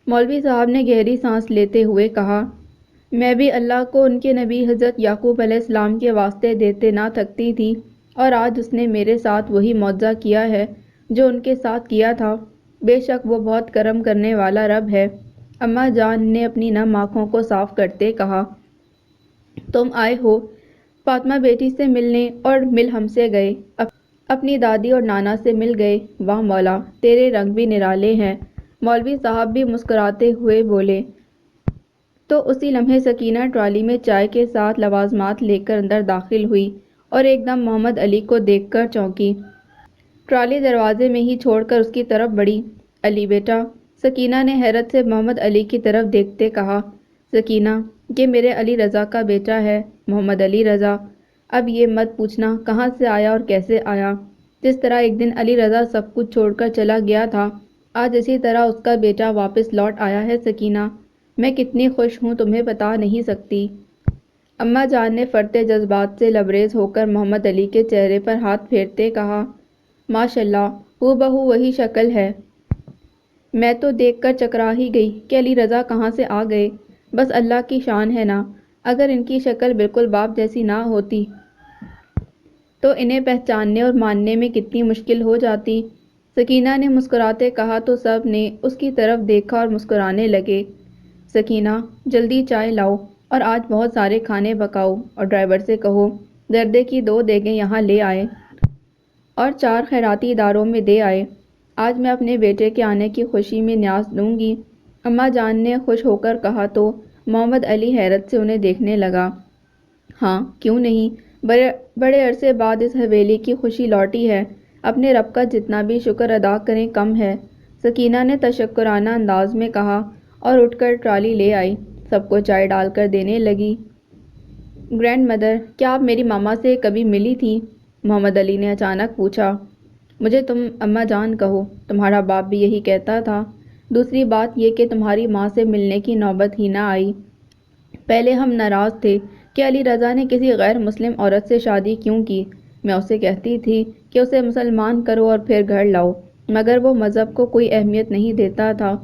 Speaker 1: مولوی صاحب نے گہری سانس لیتے ہوئے کہا، میں بھی اللہ کو ان کے نبی حضرت یعقوب علیہ السلام کے واسطے دیتے نہ تھکتی تھی، اور آج اس نے میرے ساتھ وہی معجزہ کیا ہے جو ان کے ساتھ کیا تھا۔ بے شک وہ بہت کرم کرنے والا رب ہے۔ اماں جان نے اپنی نم آنکھوں کو صاف کرتے کہا، تم آئے ہو فاطمہ بیٹی سے ملنے اور مل ہم سے گئے، اپنی دادی اور نانا سے مل گئے۔ واہ مولا، تیرے رنگ بھی نرالے ہیں۔ مولوی صاحب بھی مسکراتے ہوئے بولے۔ تو اسی لمحے سکینہ ٹرالی میں چائے کے ساتھ لوازمات لے کر اندر داخل ہوئی اور ایک دم محمد علی کو دیکھ کر چونکی۔ ٹرالی دروازے میں ہی چھوڑ کر اس کی طرف بڑھی۔ علی بیٹا، سکینہ نے حیرت سے محمد علی کی طرف دیکھتے کہا۔ سکینہ، یہ میرے علی رضا کا بیٹا ہے، محمد علی رضا۔ اب یہ مت پوچھنا کہاں سے آیا اور کیسے آیا۔ جس طرح ایک دن علی رضا سب کچھ چھوڑ کر چلا گیا تھا، آج اسی طرح اس کا بیٹا واپس لوٹ آیا ہے۔ سکینہ، میں کتنی خوش ہوں تمہیں بتا نہیں سکتی۔ اماں جان نے فرتے جذبات سے لبریز ہو کر محمد علی کے چہرے پر ہاتھ پھیرتے کہا، ماشاءاللہ، ہو بہو وہی شکل ہے۔ میں تو دیکھ کر چکرا ہی گئی کہ علی رضا کہاں سے آ گئے۔ بس اللہ کی شان ہے نا، اگر ان کی شکل بالکل باپ جیسی نہ ہوتی تو انہیں پہچاننے اور ماننے میں کتنی مشکل ہو جاتی۔ سکینہ نے مسکراتے کہا تو سب نے اس کی طرف دیکھا اور مسکرانے لگے۔ سکینہ، جلدی چائے لاؤ اور آج بہت سارے کھانے پکاؤ اور ڈرائیور سے کہو زردے کی 2 دیگیں یہاں لے آئے اور 4 خیراتی اداروں میں دے آئے۔ آج میں اپنے بیٹے کے آنے کی خوشی میں نیاز دوں گی۔ اماں جان نے خوش ہو کر کہا تو محمد علی حیرت سے انہیں دیکھنے لگا۔ ہاں، کیوں نہیں، بڑے عرصے بعد اس حویلی کی خوشی لوٹی ہے، اپنے رب کا جتنا بھی شکر ادا کریں کم ہے۔ سکینہ نے تشکرانہ انداز میں کہا اور اٹھ کر ٹرالی لے آئی، سب کو چائے ڈال کر دینے لگی۔ گرینڈ مدر، کیا آپ میری ماما سے کبھی ملی تھی؟ محمد علی نے اچانک پوچھا۔ مجھے تم اماں جان کہو، تمہارا باپ بھی یہی کہتا تھا۔ دوسری بات یہ کہ تمہاری ماں سے ملنے کی نوبت ہی نہ آئی۔ پہلے ہم ناراض تھے کہ علی رضا نے کسی غیر مسلم عورت سے شادی کیوں کی۔ میں اسے کہتی تھی کہ اسے مسلمان کرو اور پھر گھر لاؤ، مگر وہ مذہب کو کوئی اہمیت نہیں دیتا تھا۔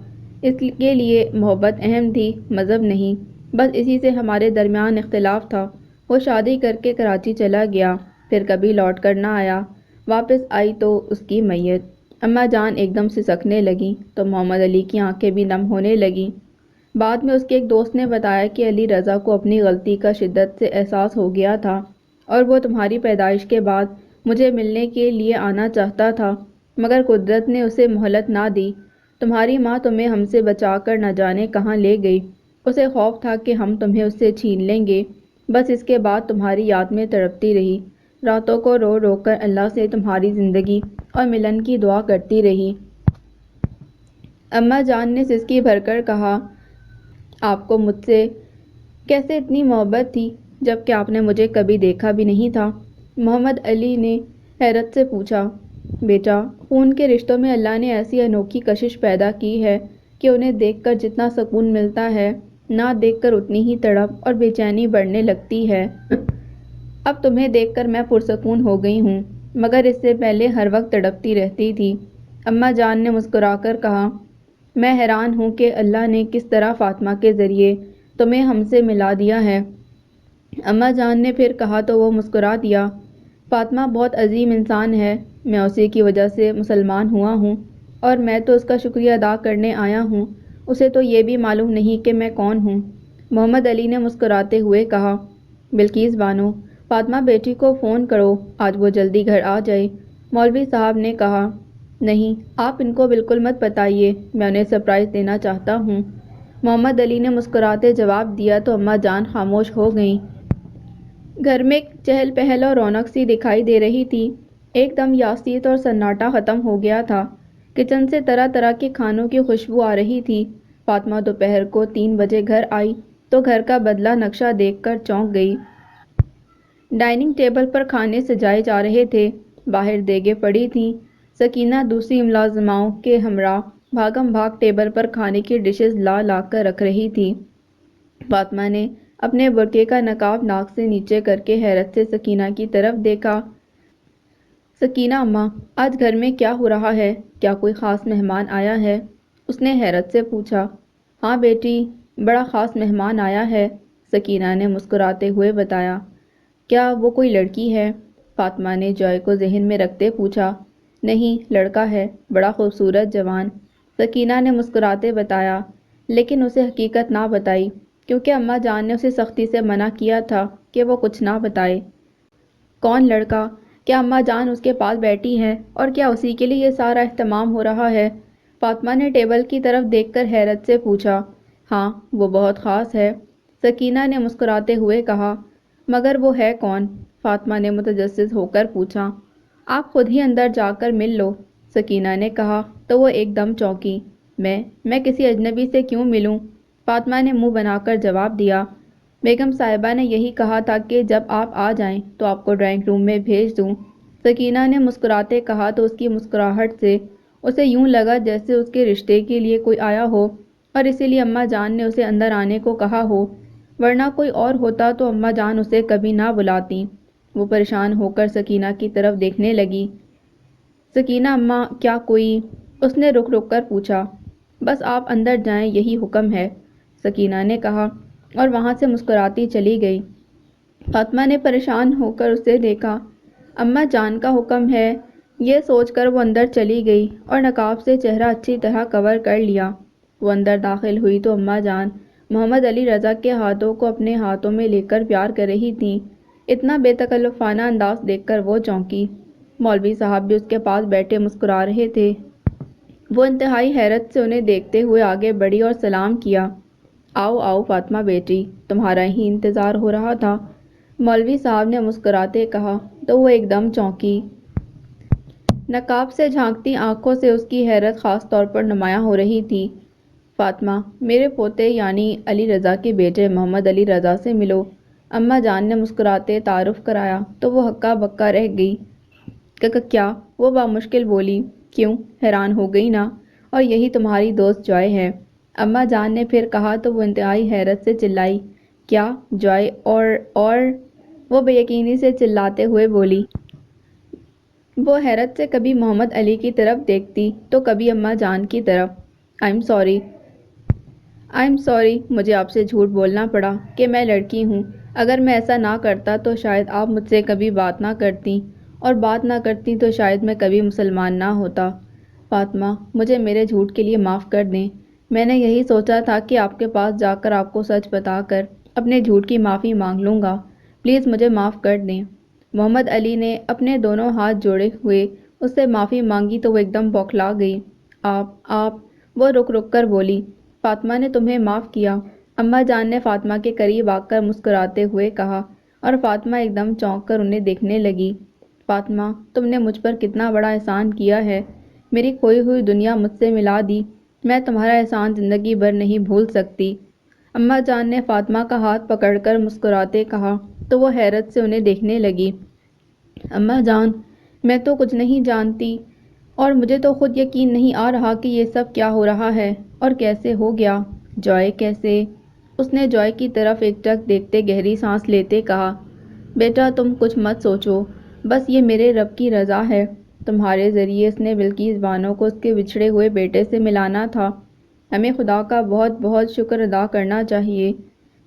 Speaker 1: اس کے لیے محبت اہم تھی، مذہب نہیں۔ بس اسی سے ہمارے درمیان اختلاف تھا۔ وہ شادی کر کے کراچی چلا گیا، پھر کبھی لوٹ کر نہ آیا۔ واپس آئی تو اس کی میت۔ اماں جان ایک دم سسکنے لگیں تو محمد علی کی آنکھیں بھی نم ہونے لگیں۔ بعد میں اس کے ایک دوست نے بتایا کہ علی رضا کو اپنی غلطی کا شدت سے احساس ہو گیا تھا اور وہ تمہاری پیدائش کے بعد مجھے ملنے کے لیے آنا چاہتا تھا، مگر قدرت نے اسے مہلت نہ دی۔ تمہاری ماں تمہیں ہم سے بچا کر نہ جانے کہاں لے گئی۔ اسے خوف تھا کہ ہم تمہیں اس سے چھین لیں گے، بس اس کے بعد تمہاری یاد میں تڑپتی رہی، راتوں کو رو رو کر اللہ سے تمہاری زندگی اور ملن کی دعا کرتی رہی۔ اماں جان نے سسکی بھر کر کہا، آپ کو مجھ سے کیسے اتنی محبت تھی جبکہ آپ نے مجھے کبھی دیکھا بھی نہیں تھا؟ محمد علی نے حیرت سے پوچھا۔ بیٹا، خون کے رشتوں میں اللہ نے ایسی انوکھی کشش پیدا کی ہے کہ انہیں دیکھ کر جتنا سکون ملتا ہے، نہ دیکھ کر اتنی ہی تڑپ اور بے چینی بڑھنے لگتی ہے۔ اب تمہیں دیکھ کر میں پرسکون ہو گئی ہوں، مگر اس سے پہلے ہر وقت تڑپتی رہتی تھی۔ اماں جان نے مسکرا کر کہا، میں حیران ہوں کہ اللہ نے کس طرح فاطمہ کے ذریعے تمہیں ہم سے ملا دیا ہے۔ اماں جان نے پھر کہا تو وہ مسکرا دیا۔ فاطمہ بہت عظیم انسان ہے، میں اسی کی وجہ سے مسلمان ہوا ہوں اور میں تو اس کا شکریہ ادا کرنے آیا ہوں، اسے تو یہ بھی معلوم نہیں کہ میں کون ہوں۔ محمد علی نے مسکراتے ہوئے کہا، بلقیس بانو، فاطمہ بیٹی کو فون کرو، آج وہ جلدی گھر آ جائے۔ مولوی صاحب نے کہا، نہیں، آپ ان کو بالکل مت بتائیے، میں انہیں سرپرائز دینا چاہتا ہوں۔ محمد علی نے مسکراتے جواب دیا تو اماں جان خاموش ہو گئیں۔ گھر میں ایک چہل پہل اور رونق سی دکھائی دے رہی تھی۔ ایک دم یاسیت اور سناٹا ختم ہو گیا تھا۔ کچن سے طرح طرح کے کھانوں کی خوشبو آ رہی تھی۔ فاطمہ دوپہر کو 3 بجے گھر آئی تو گھر کا بدلہ نقشہ دیکھ کر چونک گئی۔ ڈائننگ ٹیبل پر کھانے سجائے جا رہے تھے، باہر دیگیں پڑی تھیں۔ سکینہ دوسری ملازماؤں کے ہمراہ بھاگم بھاگ ٹیبل پر کھانے کی ڈشز لا لا کر رکھ رہی تھی۔ فاطمہ نے اپنے برقعے کا نقاب ناک سے نیچے کر کے حیرت سے سکینہ کی طرف دیکھا۔ سکینہ اماں، آج گھر میں کیا ہو رہا ہے؟ کیا کوئی خاص مہمان آیا ہے؟ اس نے حیرت سے پوچھا۔ ہاں بیٹی، بڑا خاص مہمان آیا ہے، سکینہ نے مسکراتے ہوئے بتایا۔ کیا وہ کوئی لڑکی ہے؟ فاطمہ نے جوائے کو ذہن میں رکھتے پوچھا۔ نہیں، لڑکا ہے، بڑا خوبصورت جوان، سکینہ نے مسکراتے بتایا، لیکن اسے حقیقت نہ بتائی کیونکہ اماں جان نے اسے سختی سے منع کیا تھا کہ وہ کچھ نہ بتائے۔ کون لڑکا؟ کیا اماں جان اس کے پاس بیٹھی ہیں اور کیا اسی کے لیے یہ سارا اہتمام ہو رہا ہے؟ فاطمہ نے ٹیبل کی طرف دیکھ کر حیرت سے پوچھا۔ ہاں، وہ بہت خاص ہے، سکینہ نے مسکراتے ہوئے کہا۔ مگر وہ ہے کون؟ فاطمہ نے متجسس ہو کر پوچھا۔ آپ خود ہی اندر جا کر مل لو، سکینہ نے کہا تو وہ ایک دم چونکی۔ میں کسی اجنبی سے کیوں ملوں؟ فاطمہ نے منہ بنا کر جواب دیا۔ بیگم صاحبہ نے یہی کہا تھا کہ جب آپ آ جائیں تو آپ کو ڈرائنگ روم میں بھیج دوں، سکینہ نے مسکراتے کہا تو اس کی مسکراہٹ سے اسے یوں لگا جیسے اس کے رشتے کے لیے کوئی آیا ہو اور اسی لیے اماں جان نے اسے اندر آنے کو کہا ہو، ورنہ کوئی اور ہوتا تو اماں جان اسے کبھی نہ بلاتی۔ وہ پریشان ہو کر سکینہ کی طرف دیکھنے لگی۔ سکینہ اماں، کیا کوئی؟ اس نے رک رک کر پوچھا۔ بس آپ اندر جائیں، یہی حکم ہے، سکینہ نے کہا اور وہاں سے مسکراتی چلی گئی۔ فاطمہ نے پریشان ہو کر اسے دیکھا۔ اماں جان کا حکم ہے، یہ سوچ کر وہ اندر چلی گئی اور نقاب سے چہرہ اچھی طرح کور کر لیا۔ وہ اندر داخل ہوئی تو اماں جان محمد علی رضا کے ہاتھوں کو اپنے ہاتھوں میں لے کر پیار کر رہی تھیں۔ اتنا بے تکلفانہ انداز دیکھ کر وہ چونکی۔ مولوی صاحب بھی اس کے پاس بیٹھے مسکرا رہے تھے۔ وہ انتہائی حیرت سے انہیں دیکھتے ہوئے آگے بڑھی اور سلام کیا۔ آؤ آؤ فاطمہ بیٹی، تمہارا ہی انتظار ہو رہا تھا، مولوی صاحب نے مسکراتے کہا تو وہ ایک دم چونکی۔ نقاب سے جھانکتی آنکھوں سے اس کی حیرت خاص طور پر نمایاں ہو رہی تھی۔ فاطمہ، میرے پوتے یعنی علی رضا کے بیٹے محمد علی رضا سے ملو، اماں جان نے مسکراتے تعارف کرایا تو وہ ہکا بکا رہ گئی۔ کیا؟ وہ بامشکل بولی۔ کیوں؟ حیران ہو گئی نا؟ اور یہی تمہاری دوست جوائے ہے، اماں جان نے پھر کہا تو وہ انتہائی حیرت سے چلائی۔ کیا جوائے اور وہ بے یقینی سے چلاتے ہوئے بولی۔ وہ حیرت سے کبھی محمد علی کی طرف دیکھتی تو کبھی اماں جان کی طرف۔ آئی ایم سوری، مجھے آپ سے جھوٹ بولنا پڑا کہ میں لڑکی ہوں، اگر میں ایسا نہ کرتا تو شاید آپ مجھ سے کبھی بات نہ کرتی اور بات نہ کرتی تو شاید میں کبھی مسلمان نہ ہوتا۔ فاطمہ، مجھے میرے جھوٹ کے لیے معاف کر دیں۔ میں نے یہی سوچا تھا کہ آپ کے پاس جا کر آپ کو سچ بتا کر اپنے جھوٹ کی معافی مانگ لوں گا۔ پلیز مجھے معاف کر دیں۔ محمد علی نے اپنے دونوں ہاتھ جوڑے ہوئے اس سے معافی مانگی تو وہ ایک دم بوکھلا گئی۔ آپ وہ رک رک کر بولی، فاطمہ نے تمہیں معاف کیا؟ اماں جان نے فاطمہ کے قریب آ کر مسکراتے ہوئے کہا، اور فاطمہ ایک دم چونک کر انہیں دیکھنے لگی۔ فاطمہ، تم نے مجھ پر کتنا بڑا احسان کیا ہے، میری کھوئی ہوئی دنیا مجھ سے ملا دی۔ میں تمہارا احسان زندگی بھر نہیں بھول سکتی۔ اماں جان نے فاطمہ کا ہاتھ پکڑ کر مسکراتے کہا تو وہ حیرت سے انہیں دیکھنے لگی۔ اماں جان، میں تو کچھ نہیں جانتی اور مجھے تو خود یقین نہیں آ رہا کہ یہ سب کیا ہو رہا ہے اور کیسے ہو گیا۔ جوائے کیسے؟ اس نے جوائے کی طرف ایک ٹک دیکھتے گہری سانس لیتے کہا، بیٹا تم کچھ مت سوچو، بس یہ میرے رب کی رضا ہے۔ تمہارے ذریعے اس نے بلقیس بانو کو اس کے بچھڑے ہوئے بیٹے سے ملانا تھا۔ ہمیں خدا کا بہت بہت شکر ادا کرنا چاہیے۔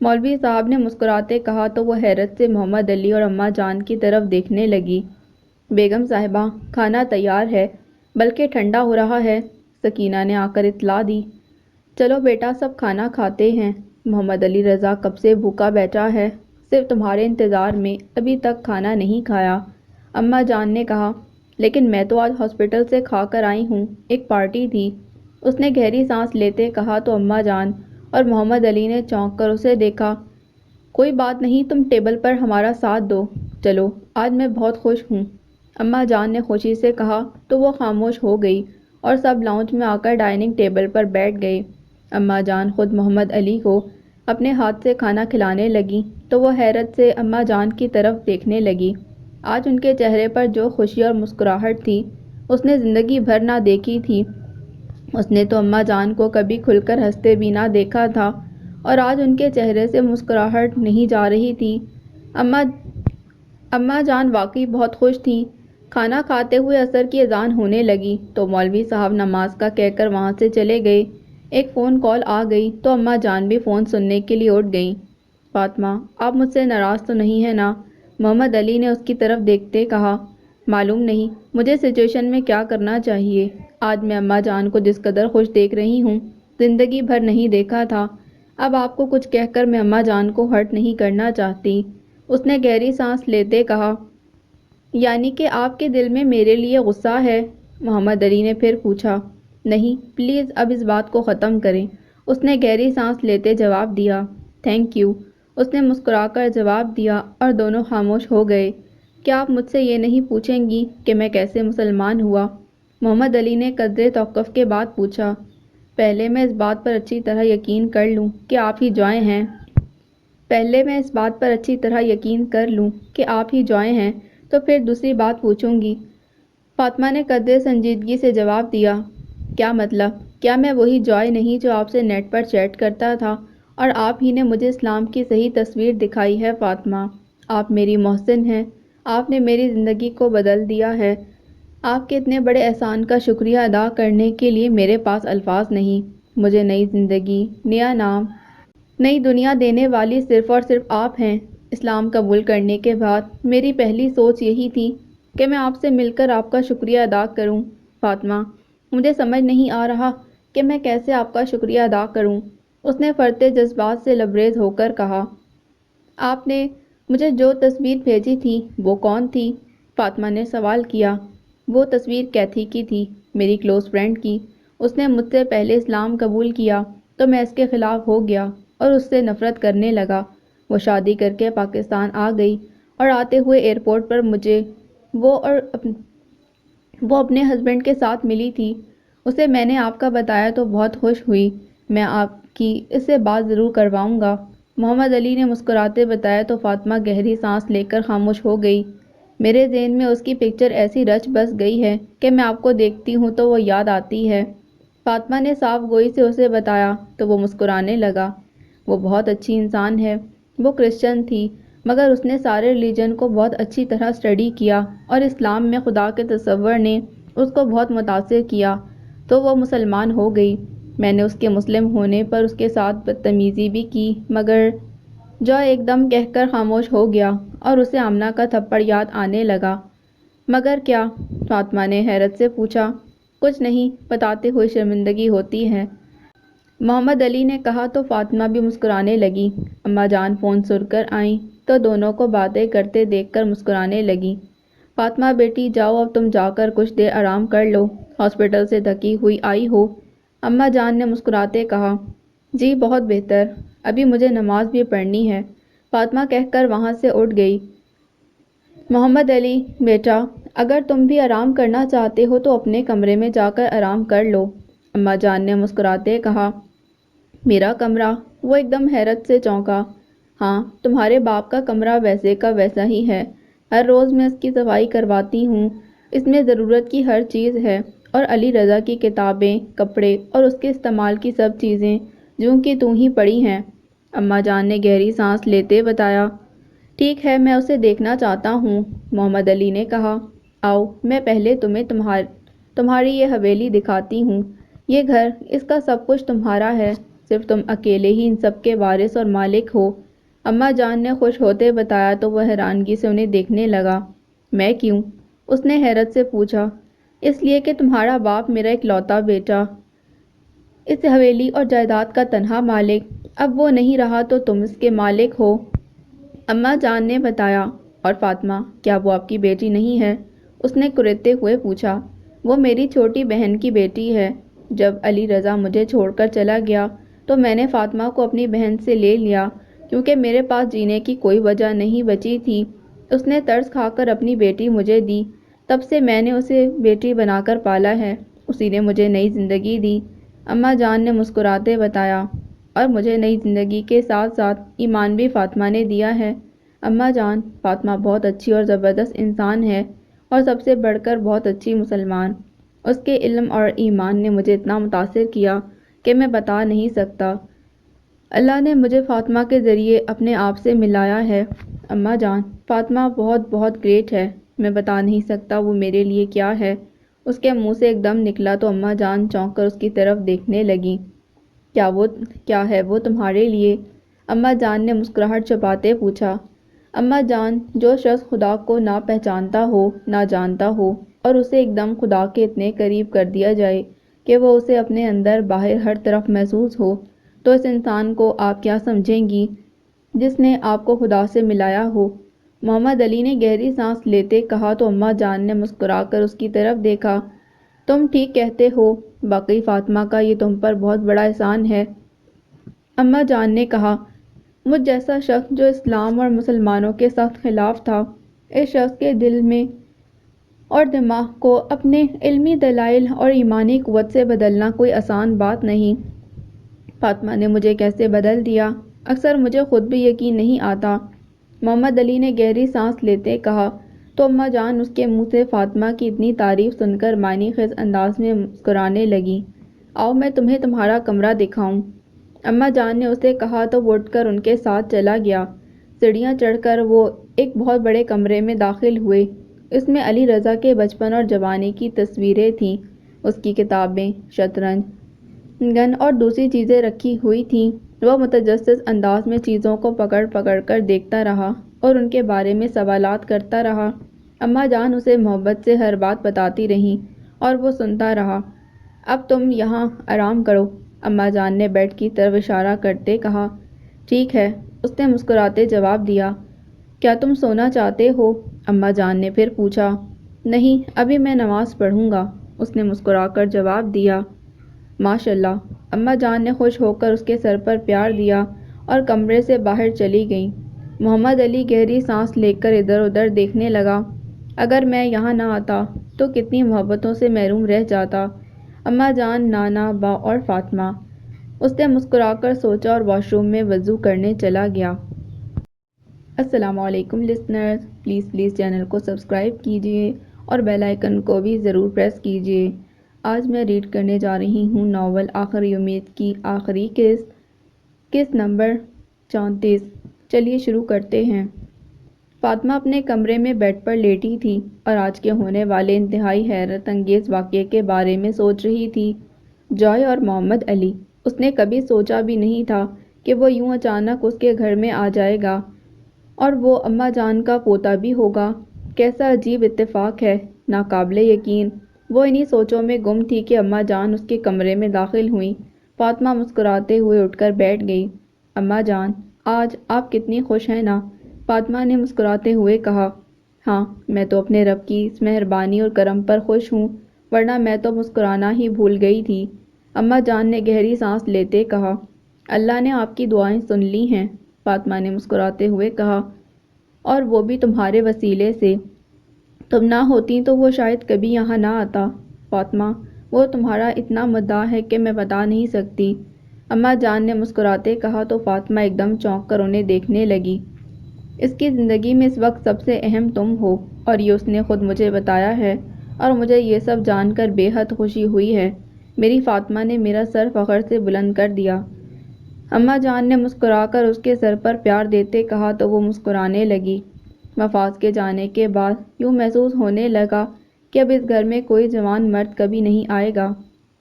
Speaker 1: مولوی صاحب نے مسکراتے کہا تو وہ حیرت سے محمد علی اور اماں جان کی طرف دیکھنے لگی۔ بیگم صاحبہ، کھانا تیار ہے، بلکہ ٹھنڈا ہو رہا ہے، سکینہ نے آ کر اطلاع دی۔ چلو بیٹا سب کھانا کھاتے ہیں۔ محمد علی رضا کب سے بھوکا بیٹھا ہے، صرف تمہارے انتظار میں ابھی تک کھانا نہیں کھایا۔ اماں جان نے کہا، لیکن میں تو آج ہاسپٹل سے کھا کر آئی ہوں، ایک پارٹی تھی۔ اس نے گہری سانس لیتے کہا تو اماں جان اور محمد علی نے چونک کر اسے دیکھا۔ کوئی بات نہیں، تم ٹیبل پر ہمارا ساتھ دو۔ چلو، آج میں بہت خوش ہوں، اماں جان نے خوشی سے کہا تو وہ خاموش ہو گئی اور سب لاؤنج میں آ کر ڈائننگ ٹیبل پر بیٹھ گئے۔ اماں جان خود محمد علی کو اپنے ہاتھ سے کھانا کھلانے لگی تو وہ حیرت سے اماں جان کی طرف دیکھنے لگی۔ آج ان کے چہرے پر جو خوشی اور مسکراہٹ تھی اس نے زندگی بھر نہ دیکھی تھی۔ اس نے تو اماں جان کو کبھی کھل کر ہنستے بھی نہ دیکھا تھا اور آج ان کے چہرے سے مسکراہٹ نہیں جا رہی تھی۔ اماں جان واقعی بہت خوش تھیں۔ کھانا کھاتے ہوئے عصر کی اذان ہونے لگی تو مولوی صاحب نماز کا کہہ کر وہاں سے چلے گئے۔ ایک فون کال آ گئی تو اماں جان بھی فون سننے کے لیے اٹھ گئیں۔ فاطمہ، آپ مجھ سے ناراض تو نہیں ہیں نا؟ محمد علی نے اس کی طرف دیکھتے کہا۔ معلوم نہیں مجھے سچویشن میں کیا کرنا چاہیے۔ آج میں اماں جان کو جس قدر خوش دیکھ رہی ہوں زندگی بھر نہیں دیکھا تھا۔ اب آپ کو کچھ کہہ کر میں اماں جان کو ہرٹ نہیں کرنا چاہتی۔ اس نے گہری سانس لیتے کہا، یعنی کہ آپ کے دل میں میرے لیے غصہ ہے؟ محمد علی نے پھر پوچھا۔ نہیں، پلیز اب اس بات کو ختم کریں۔ اس نے گہری سانس لیتے جواب دیا۔ تھینک یو، اس نے مسکرا کر جواب دیا اور دونوں خاموش ہو گئے۔ کیا آپ مجھ سے یہ نہیں پوچھیں گی کہ میں کیسے مسلمان ہوا؟ محمد علی نے قدرے توقف کے بعد پوچھا۔ پہلے میں اس بات پر اچھی طرح یقین کر لوں کہ آپ ہی جوائے ہیں۔ تو پھر دوسری بات پوچھوں گی۔ فاطمہ نے قدرے سنجیدگی سے جواب دیا۔ کیا مطلب؟ کیا میں وہی جوائے نہیں جو آپ سے نیٹ پر چیٹ کرتا تھا اور آپ ہی نے مجھے اسلام کی صحیح تصویر دکھائی ہے؟ فاطمہ، آپ میری محسن ہیں، آپ نے میری زندگی کو بدل دیا ہے۔ آپ کے اتنے بڑے احسان کا شکریہ ادا کرنے کے لیے میرے پاس الفاظ نہیں۔ مجھے نئی زندگی، نیا نام، نئی دنیا دینے والی صرف اور صرف آپ ہیں۔ اسلام قبول کرنے کے بعد میری پہلی سوچ یہی تھی کہ میں آپ سے مل کر آپ کا شکریہ ادا کروں۔ فاطمہ، مجھے سمجھ نہیں آ رہا کہ میں کیسے آپ کا شکریہ ادا کروں، اس نے فرتے جذبات سے لبریز ہو کر کہا۔ آپ نے مجھے جو تصویر بھیجی تھی وہ کون تھی؟ فاطمہ نے سوال کیا۔ وہ تصویر کیتھی کی تھی، میری کلوز فرینڈ کی۔ اس نے مجھ سے پہلے اسلام قبول کیا تو میں اس کے خلاف ہو گیا اور اس سے نفرت کرنے لگا۔ وہ شادی کر کے پاکستان آ گئی اور آتے ہوئے ایئرپورٹ پر مجھے وہ اپنے ہسبینڈ کے ساتھ ملی تھی۔ اسے میں نے آپ کا بتایا تو بہت خوش ہوئی۔ میں آپ کی اس سے بات ضرور کرواؤں گا، محمد علی نے مسکراتے بتایا تو فاطمہ گہری سانس لے کر خاموش ہو گئی۔ میرے ذہن میں اس کی پکچر ایسی رچ بس گئی ہے کہ میں آپ کو دیکھتی ہوں تو وہ یاد آتی ہے۔ فاطمہ نے صاف گوئی سے اسے بتایا تو وہ مسکرانے لگا۔ وہ بہت اچھی انسان ہے۔ وہ کرسچن تھی مگر اس نے سارے ریلیجن کو بہت اچھی طرح اسٹڈی کیا اور اسلام میں خدا کے تصور نے اس کو بہت متاثر کیا تو وہ مسلمان ہو گئی۔ میں نے اس کے مسلم ہونے پر اس کے ساتھ بدتمیزی بھی کی مگر جو ایک دم کہہ کر خاموش ہو گیا اور اسے آمنہ کا تھپڑ یاد آنے لگا۔ مگر کیا؟ فاطمہ نے حیرت سے پوچھا۔ کچھ نہیں بتاتے ہوئے شرمندگی ہوتی ہے۔ محمد علی نے کہا تو فاطمہ بھی مسکرانے لگی۔ اماں جان فون سن کر آئیں تو دونوں کو باتیں کرتے دیکھ کر مسکرانے لگیں۔ فاطمہ بیٹی جاؤ اب تم جا کر کچھ دیر آرام کر لو، ہاسپٹل سے تھکی ہوئی آئی ہو۔ اماں جان نے مسکراتے کہا، جی بہت بہتر، ابھی مجھے نماز بھی پڑھنی ہے، فاطمہ کہہ کر وہاں سے اٹھ گئی۔ محمد علی بیٹا اگر تم بھی آرام کرنا چاہتے ہو تو اپنے کمرے میں جا کر آرام کر لو، اماں جان نے مسکراتے کہا۔ میرا کمرہ؟ وہ ایک دم حیرت سے چونکا۔ ہاں تمہارے باپ کا کمرہ ویسے کا ویسا ہی ہے، ہر روز میں اس کی صفائی کرواتی ہوں، اس میں ضرورت کی ہر چیز ہے، اور علی رضا کی کتابیں، کپڑے اور اس کے استعمال کی سب چیزیں جوں کی توں ہی پڑی ہیں، اماں جان نے گہری سانس لیتے بتایا۔ ٹھیک ہے میں اسے دیکھنا چاہتا ہوں، محمد علی نے کہا۔ آؤ میں پہلے تمہیں تمہاری یہ حویلی دکھاتی ہوں، یہ گھر، اس کا سب کچھ تمہارا ہے، صرف تم اکیلے ہی ان سب کے وارث اور مالک ہو، اماں جان نے خوش ہوتے بتایا تو وہ حیرانگی سے انہیں دیکھنے لگا۔ میں کیوں؟ اس نے حیرت سے پوچھا۔ اس لیے کہ تمہارا باپ میرا اکلوتا بیٹا، اس حویلی اور جائیداد کا تنہا مالک، اب وہ نہیں رہا تو تم اس کے مالک ہو، اماں جان نے بتایا۔ اور فاطمہ کیا وہ آپ کی بیٹی نہیں ہے؟ اس نے کریدتے ہوئے پوچھا۔ وہ میری چھوٹی بہن کی بیٹی ہے، جب علی رضا مجھے چھوڑ کر چلا گیا تو میں نے فاطمہ کو اپنی بہن سے لے لیا کیونکہ میرے پاس جینے کی کوئی وجہ نہیں بچی تھی، اس نے ترس کھا کر اپنی بیٹی مجھے دی، تب سے میں نے اسے بیٹی بنا کر پالا ہے، اسی نے مجھے نئی زندگی دی، اماں جان نے مسکراتے بتایا۔ اور مجھے نئی زندگی کے ساتھ ساتھ ایمان بھی فاطمہ نے دیا ہے، اماں جان فاطمہ بہت اچھی اور زبردست انسان ہے، اور سب سے بڑھ کر بہت اچھی مسلمان، اس کے علم اور ایمان نے مجھے اتنا متاثر کیا کہ میں بتا نہیں سکتا، اللہ نے مجھے فاطمہ کے ذریعے اپنے آپ سے ملایا ہے، اماں جان فاطمہ بہت بہت گریٹ ہے، میں بتا نہیں سکتا وہ میرے لیے کیا ہے، اس کے منہ سے ایک دم نکلا تو اماں جان چونک کر اس کی طرف دیکھنے لگیں۔ کیا ہے وہ تمہارے لیے؟ اماں جان نے مسکراہٹ چھپاتے پوچھا۔ اماں جان جو شخص خدا کو نہ پہچانتا ہو، نہ جانتا ہو، اور اسے ایک دم خدا کے اتنے قریب کر دیا جائے کہ وہ اسے اپنے اندر باہر ہر طرف محسوس ہو، تو اس انسان کو آپ کیا سمجھیں گی جس نے آپ کو خدا سے ملایا ہو؟ محمد علی نے گہری سانس لیتے کہا تو اماں جان نے مسکرا کر اس کی طرف دیکھا۔ تم ٹھیک کہتے ہو، واقعی فاطمہ کا یہ تم پر بہت بڑا احسان ہے، اماں جان نے کہا۔ مجھ جیسا شخص جو اسلام اور مسلمانوں کے سخت خلاف تھا، اس شخص کے دل میں اور دماغ کو اپنے علمی دلائل اور ایمانی قوت سے بدلنا کوئی آسان بات نہیں۔ فاطمہ نے مجھے کیسے بدل دیا، اکثر مجھے خود بھی یقین نہیں آتا، محمد علی نے گہری سانس لیتے کہا تو اماں جان اس کے منہ سے فاطمہ کی اتنی تعریف سن کر معنی خیز انداز میں مسکرانے لگیں۔ آؤ میں تمہیں تمہارا کمرہ دکھاؤں، اماں جان نے اسے کہا تو وہ اٹھ کر ان کے ساتھ چلا گیا۔ سیڑھیاں چڑھ کر وہ ایک بہت بڑے کمرے میں داخل ہوئے، اس میں علی رضا کے بچپن اور جوانی کی تصویریں تھیں، اس کی کتابیں، شطرنج، گن اور دوسری چیزیں رکھی ہوئی تھیں، وہ متجسس انداز میں چیزوں کو پکڑ پکڑ کر دیکھتا رہا اور ان کے بارے میں سوالات کرتا رہا، اماں جان اسے محبت سے ہر بات بتاتی رہیں اور وہ سنتا رہا۔ اب تم یہاں آرام کرو، اماں جان نے بیڈ کی طرف اشارہ کرتے کہا۔ ٹھیک ہے، اس نے مسکراتے جواب دیا۔ کیا تم سونا چاہتے ہو؟ اماں جان نے پھر پوچھا۔ نہیں ابھی میں نماز پڑھوں گا، اس نے مسکرا کر جواب دیا۔ ماشاءاللہ، اماں جان نے خوش ہو کر اس کے سر پر پیار دیا اور کمرے سے باہر چلی گئیں۔ محمد علی گہری سانس لے کر ادھر ادھر دیکھنے لگا۔ اگر میں یہاں نہ آتا تو کتنی محبتوں سے محروم رہ جاتا، اماں جان، نانا، با اور فاطمہ، اس نے مسکرا کر سوچا اور واش روم میں وضو کرنے چلا گیا۔ السلام علیکم لسنرز، پلیز چینل کو سبسکرائب کیجئے اور بیل آئیکن کو بھی ضرور پریس کیجئے۔ آج میں ریڈ کرنے جا رہی ہوں ناول آخری امید کی آخری قسط نمبر 34۔ چلیے شروع کرتے ہیں۔ فاطمہ اپنے کمرے میں بیڈ پر لیٹی تھی اور آج کے ہونے والے انتہائی حیرت انگیز واقعے کے بارے میں سوچ رہی تھی۔ جوائے اور محمد علی، اس نے کبھی سوچا بھی نہیں تھا کہ وہ یوں اچانک اس کے گھر میں آ جائے گا اور وہ اماں جان کا پوتا بھی ہوگا۔ کیسا عجیب اتفاق ہے، ناقابل یقین۔ وہ انہی سوچوں میں گم تھی کہ اماں جان اس کے کمرے میں داخل ہوئیں۔ فاطمہ مسکراتے ہوئے اٹھ کر بیٹھ گئی۔ اماں جان، آج آپ کتنی خوش ہیں نا؟ فاطمہ نے مسکراتے ہوئے کہا۔ ہاں، میں تو اپنے رب کی اس مہربانی اور کرم پر خوش ہوں، ورنہ میں تو مسکرانا ہی بھول گئی تھی۔ اماں جان نے گہری سانس لیتے کہا۔ اللہ نے آپ کی دعائیں سن لی ہیں، فاطمہ نے مسکراتے ہوئے کہا، اور وہ بھی تمہارے وسیلے سے۔ تم نہ ہوتی تو وہ شاید کبھی یہاں نہ آتا۔ فاطمہ، وہ تمہارا اتنا مداح ہے کہ میں بتا نہیں سکتی، اماں جان نے مسکراتے کہا تو فاطمہ ایک دم چونک کر انہیں دیکھنے لگی۔ اس کی زندگی میں اس وقت سب سے اہم تم ہو، اور یہ اس نے خود مجھے بتایا ہے، اور مجھے یہ سب جان کر بے حد خوشی ہوئی ہے۔ میری فاطمہ نے میرا سر فخر سے بلند کر دیا۔ اماں جان نے مسکرا کر اس کے سر پر پیار دیتے کہا تو وہ مسکرانے لگی۔ مفاز کے جانے کے بعد یوں محسوس ہونے لگا کہ اب اس گھر میں کوئی جوان مرد کبھی نہیں آئے گا۔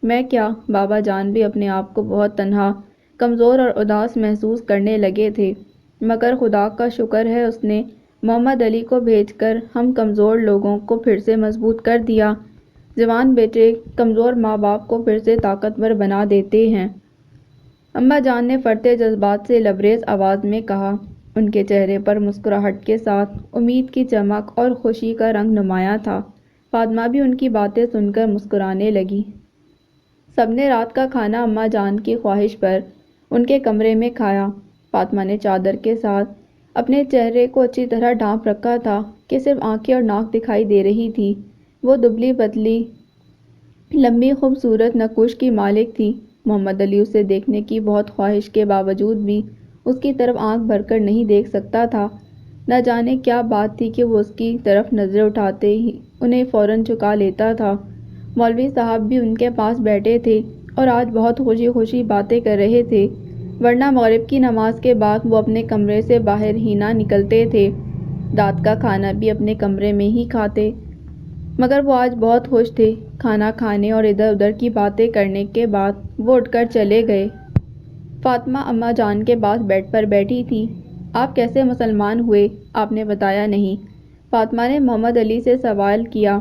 Speaker 1: میں کیا، بابا جان بھی اپنے آپ کو بہت تنہا، کمزور اور اداس محسوس کرنے لگے تھے، مگر خدا کا شکر ہے اس نے محمد علی کو بھیج کر ہم کمزور لوگوں کو پھر سے مضبوط کر دیا۔ جوان بیٹے کمزور ماں باپ کو پھر سے طاقتور بنا دیتے ہیں۔ اماں جان نے فرتے جذبات سے لبریز آواز میں کہا۔ ان کے چہرے پر مسکراہٹ کے ساتھ امید کی چمک اور خوشی کا رنگ نمایاں تھا۔ فاطمہ بھی ان کی باتیں سن کر مسکرانے لگی۔ سب نے رات کا کھانا اماں جان کی خواہش پر ان کے کمرے میں کھایا۔ فاطمہ نے چادر کے ساتھ اپنے چہرے کو اچھی طرح ڈھانپ رکھا تھا کہ صرف آنکھیں اور ناک دکھائی دے رہی تھی۔ وہ دبلی پتلی، لمبی خوبصورت نقوش کی مالک تھی۔ محمد علی اسے دیکھنے کی بہت خواہش کے باوجود بھی اس کی طرف آنکھ بھر کر نہیں دیکھ سکتا تھا۔ نہ جانے کیا بات تھی کہ وہ اس کی طرف نظریں اٹھاتے ہی انہیں فوراً چکا لیتا تھا۔ مولوی صاحب بھی ان کے پاس بیٹھے تھے اور آج بہت خوشی خوشی باتیں کر رہے تھے، ورنہ مغرب کی نماز کے بعد وہ اپنے کمرے سے باہر ہی نہ نکلتے تھے، رات کا کھانا بھی اپنے کمرے میں ہی کھاتے۔ مگر وہ آج بہت خوش تھے۔ کھانا کھانے اور ادھر ادھر کی باتیں کرنے کے بعد وہ اٹھ کر چلے گئے۔ فاطمہ اماں جان کے پاس بیڈ پر بیٹھی تھی۔ آپ کیسے مسلمان ہوئے؟ آپ نے بتایا نہیں، فاطمہ نے محمد علی سے سوال کیا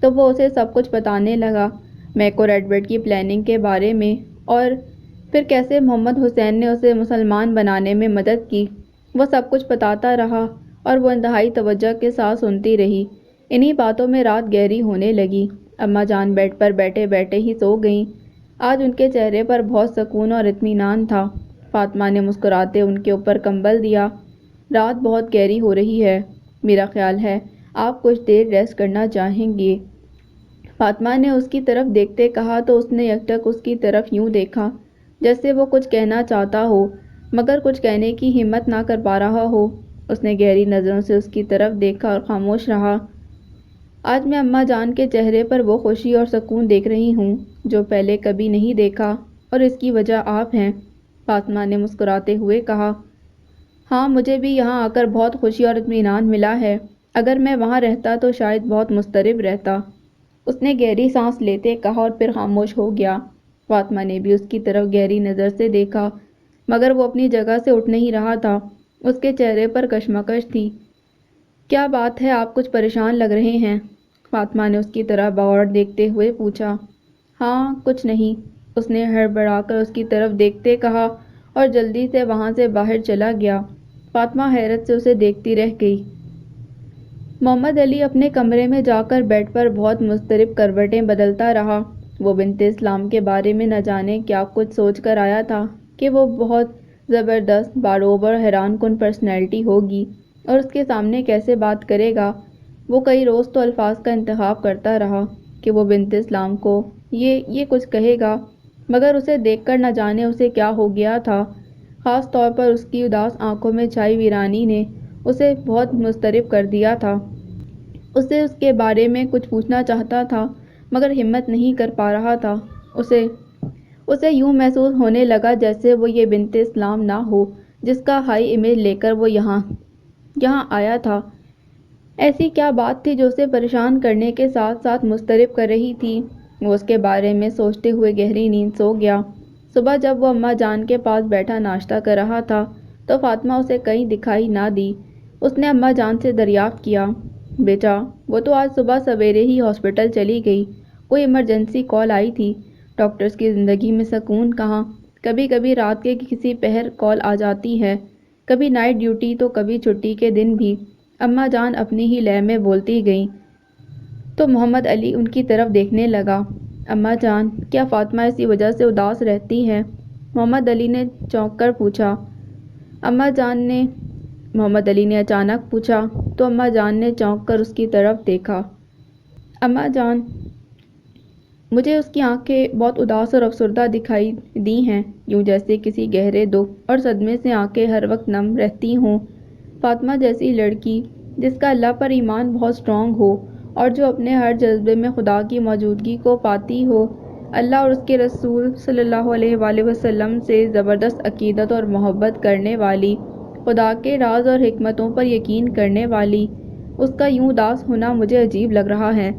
Speaker 1: تو وہ اسے سب کچھ بتانے لگا، میک اور ایڈورڈ کی پلاننگ کے بارے میں، اور پھر کیسے محمد حسین نے اسے مسلمان بنانے میں مدد کی۔ وہ سب کچھ بتاتا رہا اور وہ انتہائی توجہ کے ساتھ سنتی رہی۔ انہی باتوں میں رات گہری ہونے لگی۔ اماں جان بیڈ پر بیٹھے بیٹھے ہی سو گئیں۔ آج ان کے چہرے پر بہت سکون اور اطمینان تھا۔ فاطمہ نے مسکراتے ان کے اوپر کمبل دیا۔ رات بہت گہری ہو رہی ہے، میرا خیال ہے آپ کچھ دیر ریسٹ کرنا چاہیں گے، فاطمہ نے اس کی طرف دیکھتے کہا تو اس نے یکٹک اس کی طرف یوں دیکھا جیسے وہ کچھ کہنا چاہتا ہو مگر کچھ کہنے کی ہمت نہ کر پا رہا ہو۔ اس نے گہری نظروں سے اس کی طرف دیکھا اور خاموش رہا۔ آج میں اماں جان کے چہرے پر وہ خوشی اور سکون دیکھ رہی ہوں جو پہلے کبھی نہیں دیکھا، اور اس کی وجہ آپ ہیں، فاطمہ نے مسکراتے ہوئے کہا۔ ہاں، مجھے بھی یہاں آ کر بہت خوشی اور اطمینان ملا ہے، اگر میں وہاں رہتا تو شاید بہت مضطرب رہتا، اس نے گہری سانس لیتے کہا اور پھر خاموش ہو گیا۔ فاطمہ نے بھی اس کی طرف گہری نظر سے دیکھا مگر وہ اپنی جگہ سے اٹھ نہیں رہا تھا، اس کے چہرے پر کشمکش تھی۔ کیا بات ہے، آپ کچھ پریشان لگ رہے ہیں، فاطمہ نے اس کی طرف بغور دیکھتے ہوئے پوچھا۔ ہاں، کچھ نہیں، اس نے ہڑبڑا کر اس کی طرف دیکھتے کہا اور جلدی سے وہاں سے باہر چلا گیا۔ فاطمہ حیرت سے اسے دیکھتی رہ گئی۔ محمد علی اپنے کمرے میں جا کر بیڈ پر بہت مضطرب کروٹیں بدلتا رہا۔ وہ بنت اسلام کے بارے میں نہ جانے کیا کچھ سوچ کر آیا تھا کہ وہ بہت زبردست، باروبر، حیران کن پرسنالٹی ہوگی اور اس کے سامنے کیسے بات کرے گا۔ وہ کئی روز تو الفاظ کا انتخاب کرتا رہا کہ وہ بنت اسلام کو یہ کچھ کہے گا، مگر اسے دیکھ کر نہ جانے اسے کیا ہو گیا تھا، خاص طور پر اس کی اداس آنکھوں میں چھائی ویرانی نے اسے بہت مضطرب کر دیا تھا۔ اسے اس کے بارے میں کچھ پوچھنا چاہتا تھا مگر ہمت نہیں کر پا رہا تھا۔ اسے یوں محسوس ہونے لگا جیسے وہ یہ بنت اسلام نہ ہو جس کا ہائی امیج لے کر وہ یہاں آیا تھا۔ ایسی کیا بات تھی جو اسے پریشان کرنے کے ساتھ ساتھ مضطرب کر رہی تھی؟ وہ اس کے بارے میں سوچتے ہوئے گہری نیند سو گیا۔ صبح جب وہ اماں جان کے پاس بیٹھا ناشتہ کر رہا تھا تو فاطمہ اسے کہیں دکھائی نہ دی۔ اس نے اماں جان سے دریافت کیا، بیٹا وہ تو آج صبح سویرے ہی ہاسپٹل چلی گئی، کوئی ایمرجنسی کال آئی تھی؟ ڈاکٹرز کی زندگی میں سکون کہاں؟ کبھی کبھی رات کے کسی پہر کال آ جاتی ہے، کبھی نائٹ ڈیوٹی تو کبھی چھٹی کے دن بھی۔ اماں جان اپنی ہی لے میں بولتی گئیں تو محمد علی ان کی طرف دیکھنے لگا۔ اماں جان، کیا فاطمہ اسی وجہ سے اداس رہتی ہے؟ محمد علی نے چونک کر پوچھا۔ اماں جان نے محمد علی نے اچانک پوچھا تو اماں جان نے چونک کر اس کی طرف دیکھا۔ اماں جان، مجھے اس کی آنکھیں بہت اداس اور افسردہ دکھائی دی ہیں، یوں جیسے کسی گہرے دکھ اور صدمے سے آنکھیں ہر وقت نم رہتی ہوں۔ فاطمہ جیسی لڑکی جس کا اللہ پر ایمان بہت اسٹرانگ ہو اور جو اپنے ہر جذبے میں خدا کی موجودگی کو پاتی ہو، اللہ اور اس کے رسول صلی اللہ علیہ وآلہ وسلم سے زبردست عقیدت اور محبت کرنے والی، خدا کے راز اور حکمتوں پر یقین کرنے والی، اس کا یوں اداس ہونا مجھے عجیب لگ رہا ہے۔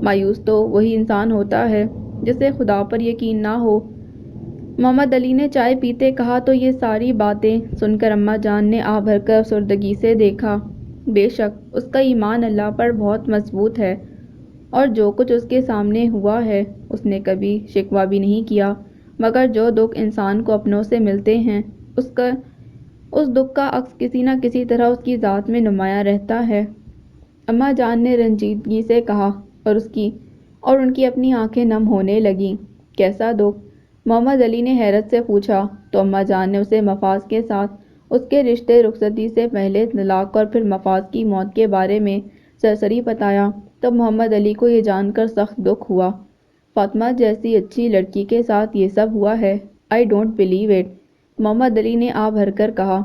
Speaker 1: مایوس تو وہی انسان ہوتا ہے جسے خدا پر یقین نہ ہو۔ محمد علی نے چائے پیتے کہا تو یہ ساری باتیں سن کر اماں جان نے آہ بھر کر افسردگی سے دیکھا۔ بے شک اس کا ایمان اللہ پر بہت مضبوط ہے اور جو کچھ اس کے سامنے ہوا ہے اس نے کبھی شکوہ بھی نہیں کیا، مگر جو دکھ انسان کو اپنوں سے ملتے ہیں اس دکھ کا عکس کسی نہ کسی طرح اس کی ذات میں نمایاں رہتا ہے۔ اماں جان نے رنجیدگی سے کہا اور ان کی اپنی آنکھیں نم ہونے لگیں۔ کیسا دکھ؟ محمد علی نے حیرت سے پوچھا تو اماں جان نے اسے مفاز کے ساتھ اس کے رشتے رخصتی سے پہلے طلاق اور پھر مفاز کی موت کے بارے میں سرسری بتایا۔ تب محمد علی کو یہ جان کر سخت دکھ ہوا، فاطمہ جیسی اچھی لڑکی کے ساتھ یہ سب ہوا ہے۔ آئی ڈونٹ بلیو اٹ، محمد علی نے آہ بھر کر کہا۔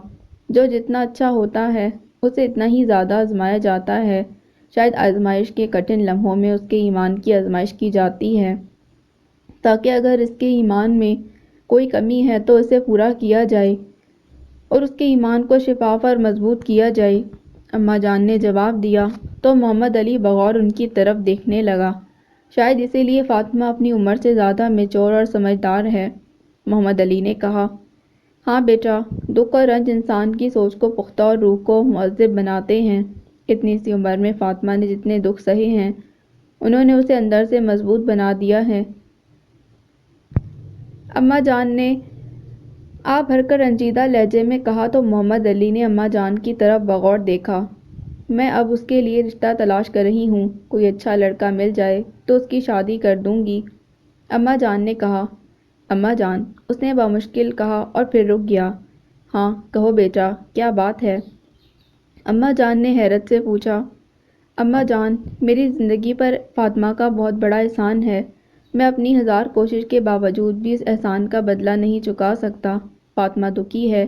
Speaker 1: جو جتنا اچھا ہوتا ہے اسے اتنا ہی زیادہ آزمایا جاتا ہے، شاید آزمائش کے کٹھن لمحوں میں اس کے ایمان کی آزمائش کی جاتی ہے تاکہ اگر اس کے ایمان میں کوئی کمی ہے تو اسے پورا کیا جائے اور اس کے ایمان کو شفاف اور مضبوط کیا جائے۔ اماں جان نے جواب دیا تو محمد علی بغور ان کی طرف دیکھنے لگا۔ شاید اسی لیے فاطمہ اپنی عمر سے زیادہ میچور اور سمجھدار ہے، محمد علی نے کہا۔ ہاں بیٹا، دکھ اور رنج انسان کی سوچ کو پختہ اور روح کو مہذب بناتے ہیں۔ اتنی سی عمر میں فاطمہ نے جتنے دکھ سہے ہیں انہوں نے اسے اندر سے مضبوط بنا دیا ہے۔ اماں جان نے آہ بھر کر رنجیدہ لہجے میں کہا تو محمد علی نے اماں جان کی طرف بغور دیکھا۔ میں اب اس کے لیے رشتہ تلاش کر رہی ہوں، کوئی اچھا لڑکا مل جائے تو اس کی شادی کر دوں گی، اماں جان نے کہا۔ اماں جان، اس نے بامشکل کہا اور پھر رک گیا۔ ہاں کہو بیٹا، کیا بات ہے؟ اماں جان نے حیرت سے پوچھا۔ اماں جان، میری زندگی پر فاطمہ کا بہت بڑا احسان ہے، میں اپنی ہزار کوشش کے باوجود بھی اس احسان کا بدلہ نہیں چکا سکتا۔ فاطمہ دکھی ہے،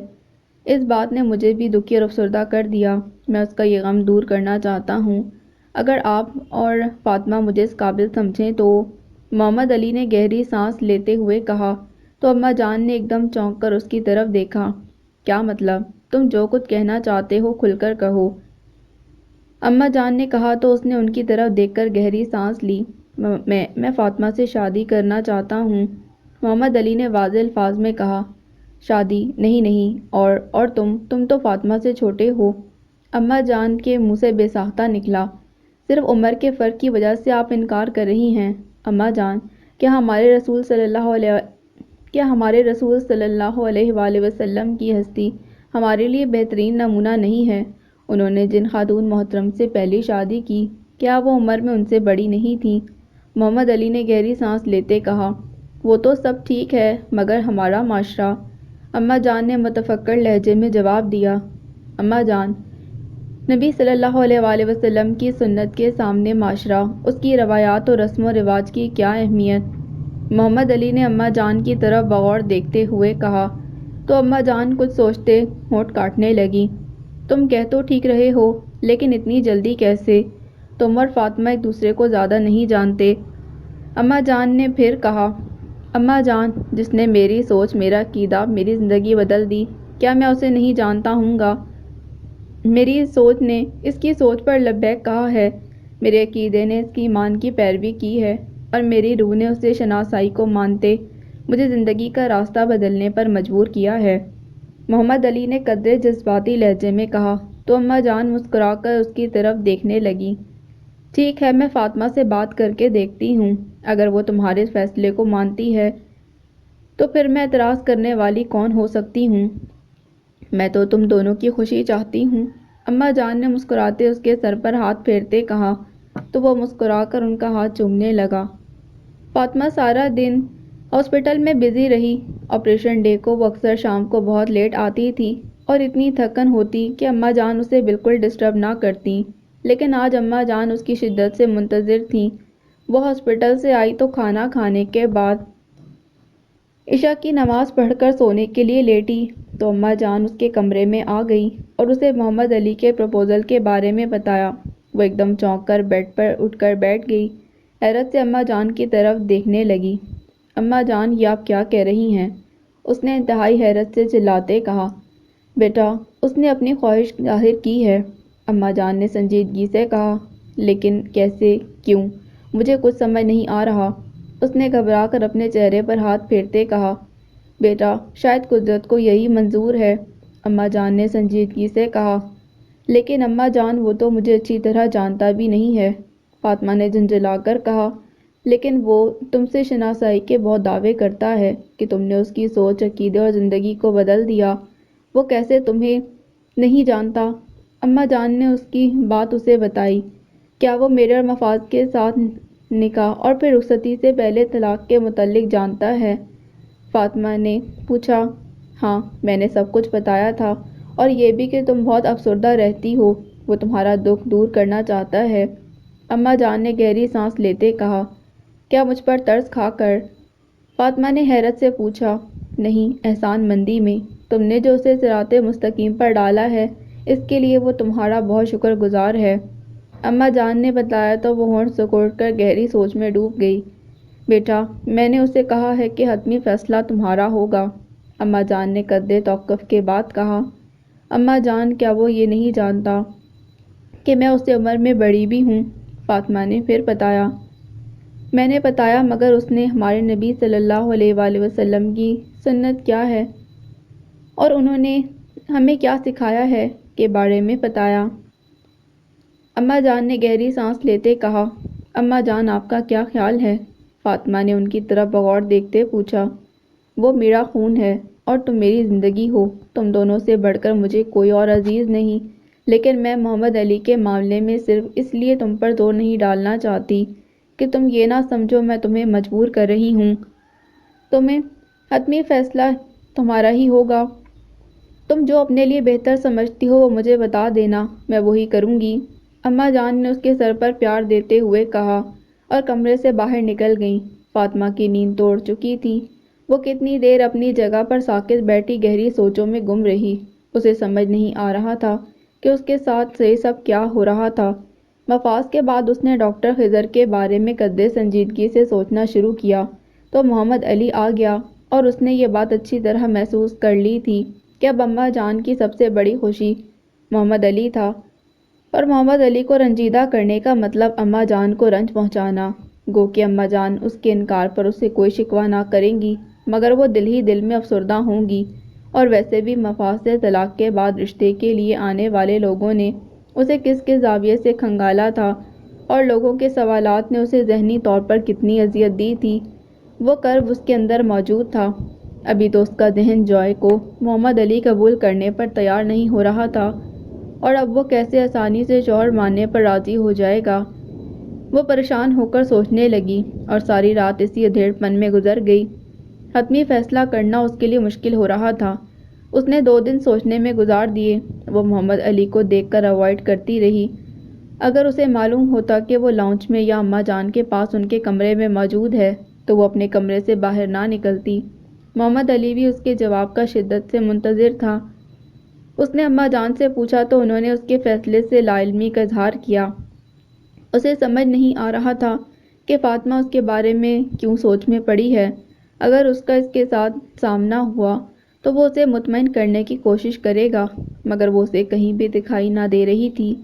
Speaker 1: اس بات نے مجھے بھی دکھی اور افسردہ کر دیا، میں اس کا یہ غم دور کرنا چاہتا ہوں، اگر آپ اور فاطمہ مجھے اس قابل سمجھیں تو، محمد علی نے گہری سانس لیتے ہوئے کہا تو اماں جان نے ایک دم چونک کر اس کی طرف دیکھا۔ کیا مطلب؟ تم جو کچھ کہنا چاہتے ہو کھل کر کہو، اماں جان نے کہا تو اس نے ان کی طرف دیکھ کر گہری سانس لی۔ میں فاطمہ سے شادی کرنا چاہتا ہوں، محمد علی نے واضح الفاظ میں کہا۔ شادی؟ نہیں اور تم تو فاطمہ سے چھوٹے ہو، اماں جان کے منہ سے بے ساختہ نکلا۔ صرف عمر کے فرق کی وجہ سے آپ انکار کر رہی ہیں؟ اماں جان، کیا ہمارے رسول صلی اللہ علیہ وآلہ وسلم کی ہستی ہمارے لیے بہترین نمونہ نہیں ہے؟ انہوں نے جن خاتون محترم سے پہلی شادی کی، کیا وہ عمر میں ان سے بڑی نہیں تھیں؟ محمد علی نے گہری سانس لیتے کہا۔ وہ تو سب ٹھیک ہے مگر ہمارا معاشرہ، اماں جان نے متفکر لہجے میں جواب دیا۔ اماں جان، نبی صلی اللہ علیہ وآلہ وسلم کی سنت کے سامنے معاشرہ، اس کی روایات اور رسم و رواج کی کیا اہمیت؟ محمد علی نے اماں جان کی طرف بغور دیکھتے ہوئے کہا تو اماں جان کچھ سوچتے ہونٹ کاٹنے لگیں۔ تم کہہ تو ٹھیک رہے ہو لیکن اتنی جلدی کیسے؟ تم اور فاطمہ ایک دوسرے کو زیادہ نہیں جانتے، اماں جان نے پھر کہا۔ اماں جان، جس نے میری سوچ، میرا عقیدہ، میری زندگی بدل دی، کیا میں اسے نہیں جانتا ہوں گا؟ میری سوچ نے اس کی سوچ پر لبیک کہا ہے، میرے عقیدے نے اس کی ایمان کی پیروی کی ہے اور میری روح نے اسے شناسائی کو مانتے مجھے زندگی کا راستہ بدلنے پر مجبور کیا ہے، محمد علی نے قدرے جذباتی لہجے میں کہا تو اماں جان مسکرا کر اس کی طرف دیکھنے لگیں۔ ٹھیک ہے، میں فاطمہ سے بات کر کے دیکھتی ہوں، اگر وہ تمہارے فیصلے کو مانتی ہے تو پھر میں اعتراض کرنے والی کون ہو سکتی ہوں؟ میں تو تم دونوں کی خوشی چاہتی ہوں۔ اماں جان نے مسکراتے اس کے سر پر ہاتھ پھیرتے کہا تو وہ مسکرا کر ان کا ہاتھ چومنے لگا۔ فاطمہ سارا دن ہاسپٹل میں بزی رہی۔ آپریشن ڈے کو وہ اکثر شام کو بہت لیٹ آتی تھی اور اتنی تھکن ہوتی کہ اماں جان اسے بالکل ڈسٹرب نہ کرتیں، لیکن آج اماں جان اس کی شدت سے منتظر تھیں۔ وہ ہاسپٹل سے آئی تو کھانا کھانے کے بعد عشاء کی نماز پڑھ کر سونے کے لیے لیٹی تو اماں جان اس کے کمرے میں آ گئی اور اسے محمد علی کے پرپوزل کے بارے میں بتایا۔ وہ ایک دم چونک کر بیڈ پر اٹھ کر بیٹھ گئی، حیرت سے اماں جان کی طرف دیکھنے لگی۔ اماں جان، یہ آپ کیا کہہ رہی ہیں؟ اس نے انتہائی حیرت سے چلاتے کہا۔ بیٹا، اس نے اپنی خواہش ظاہر کی ہے، اماں جان نے سنجیدگی سے کہا۔ لیکن کیسے، کیوں؟ مجھے کچھ سمجھ نہیں آ رہا، اس نے گھبرا کر اپنے چہرے پر ہاتھ پھیرتے کہا۔ بیٹا، شاید قدرت کو یہی منظور ہے، اماں جان نے سنجیدگی سے کہا۔ لیکن اماں جان، وہ تو مجھے اچھی طرح جانتا بھی نہیں ہے، فاطمہ نے جھنجھلا کر کہا۔ لیکن وہ تم سے شناسائی کے بہت دعوے کرتا ہے کہ تم نے اس کی سوچ، عقیدے اور زندگی کو بدل دیا۔ وہ کیسے تمہیں نہیں جانتا؟ اماں جان نے اس کی بات اسے بتائی۔ کیا وہ میرے اور مفاز کے ساتھ نکاح اور پھر رخصتی سے پہلے طلاق کے متعلق جانتا ہے؟ فاطمہ نے پوچھا۔ ہاں، میں نے سب کچھ بتایا تھا، اور یہ بھی کہ تم بہت افسردہ رہتی ہو، وہ تمہارا دکھ دور کرنا چاہتا ہے، اماں جان نے گہری سانس لیتے کہا۔ کیا مجھ پر ترس کھا کر؟ فاطمہ نے حیرت سے پوچھا۔ نہیں، احسان مندی میں، تم نے جو اسے صراط مستقیم پر ڈالا ہے، اس کے لیے وہ تمہارا بہت شکر گزار ہے، اماں جان نے بتایا تو وہ ہونٹ سکوڑ کر گہری سوچ میں ڈوب گئی۔ بیٹا، میں نے اسے کہا ہے کہ حتمی فیصلہ تمہارا ہوگا، اماں جان نے قدرے توقف کے بعد کہا۔ اماں جان، کیا وہ یہ نہیں جانتا کہ میں اس سے عمر میں بڑی بھی ہوں؟ فاطمہ نے پھر بتایا۔ میں نے بتایا، مگر اس نے ہمارے نبی صلی اللہ علیہ وآلہ وسلم کی سنت کیا ہے اور انہوں نے ہمیں کیا سکھایا ہے کے بارے میں بتایا، اماں جان نے گہری سانس لیتے کہا۔ اماں جان، آپ کا کیا خیال ہے؟ فاطمہ نے ان کی طرف بغور دیکھتے پوچھا۔ وہ میرا خون ہے اور تم میری زندگی ہو، تم دونوں سے بڑھ کر مجھے کوئی اور عزیز نہیں، لیکن میں محمد علی کے معاملے میں صرف اس لیے تم پر زور نہیں ڈالنا چاہتی کہ تم یہ نہ سمجھو میں تمہیں مجبور کر رہی ہوں۔ تمہیں حتمی فیصلہ تمہارا ہی ہوگا، تم جو اپنے لیے بہتر سمجھتی ہو وہ مجھے بتا دینا، میں وہی کروں گی، اماں جان نے اس کے سر پر پیار دیتے ہوئے کہا اور کمرے سے باہر نکل گئیں۔ فاطمہ کی نیند توڑ چکی تھی، وہ کتنی دیر اپنی جگہ پر ساکت بیٹھی گہری سوچوں میں گم رہی۔ اسے سمجھ نہیں آ رہا تھا کہ اس کے ساتھ یہ سب کیا ہو رہا تھا۔ مفاز کے بعد اس نے ڈاکٹر خضر کے بارے میں قدرے سنجیدگی سے سوچنا شروع کیا تو محمد علی آ گیا، اور اس نے یہ بات اچھی طرح محسوس کر لی تھی کہ اب اماں جان کی سب سے بڑی خوشی محمد علی تھا، اور محمد علی کو رنجیدہ کرنے کا مطلب اماں جان کو رنج پہنچانا۔ گو کہ اماں جان اس کے انکار پر اسے کوئی شکوہ نہ کریں گی، مگر وہ دل ہی دل میں افسردہ ہوں گی، اور ویسے بھی مفاز سے طلاق کے بعد رشتے کے لیے آنے والے لوگوں نے اسے کس کس زاویے سے کھنگالا تھا، اور لوگوں کے سوالات نے اسے ذہنی طور پر کتنی اذیت دی تھی، وہ کرب اس کے اندر موجود تھا۔ ابھی تو اس کا ذہن جوائے کو محمد علی قبول کرنے پر تیار نہیں ہو رہا تھا، اور اب وہ کیسے آسانی سے شوہر ماننے پر راضی ہو جائے گا؟ وہ پریشان ہو کر سوچنے لگی، اور ساری رات اسی ادھیڑ پن میں گزر گئی۔ حتمی فیصلہ کرنا اس کے لیے مشکل ہو رہا تھا۔ اس نے 2 دن سوچنے میں گزار دیے۔ وہ محمد علی کو دیکھ کر اوائڈ کرتی رہی۔ اگر اسے معلوم ہوتا کہ وہ لاؤنج میں یا اماں جان کے پاس ان کے کمرے میں موجود ہے تو وہ اپنے کمرے سے باہر نہ نکلتی۔ محمد علی بھی اس کے جواب کا شدت سے منتظر تھا۔ اس نے اماں جان سے پوچھا تو انہوں نے اس کے فیصلے سے لا علمی کا اظہار کیا۔ اسے سمجھ نہیں آ رہا تھا کہ فاطمہ اس کے بارے میں کیوں سوچ میں پڑی ہے۔ اگر اس کا اس کے ساتھ سامنا ہوا تو وہ اسے مطمئن کرنے کی کوشش کرے گا، مگر وہ اسے کہیں بھی دکھائی نہ دے رہی تھی۔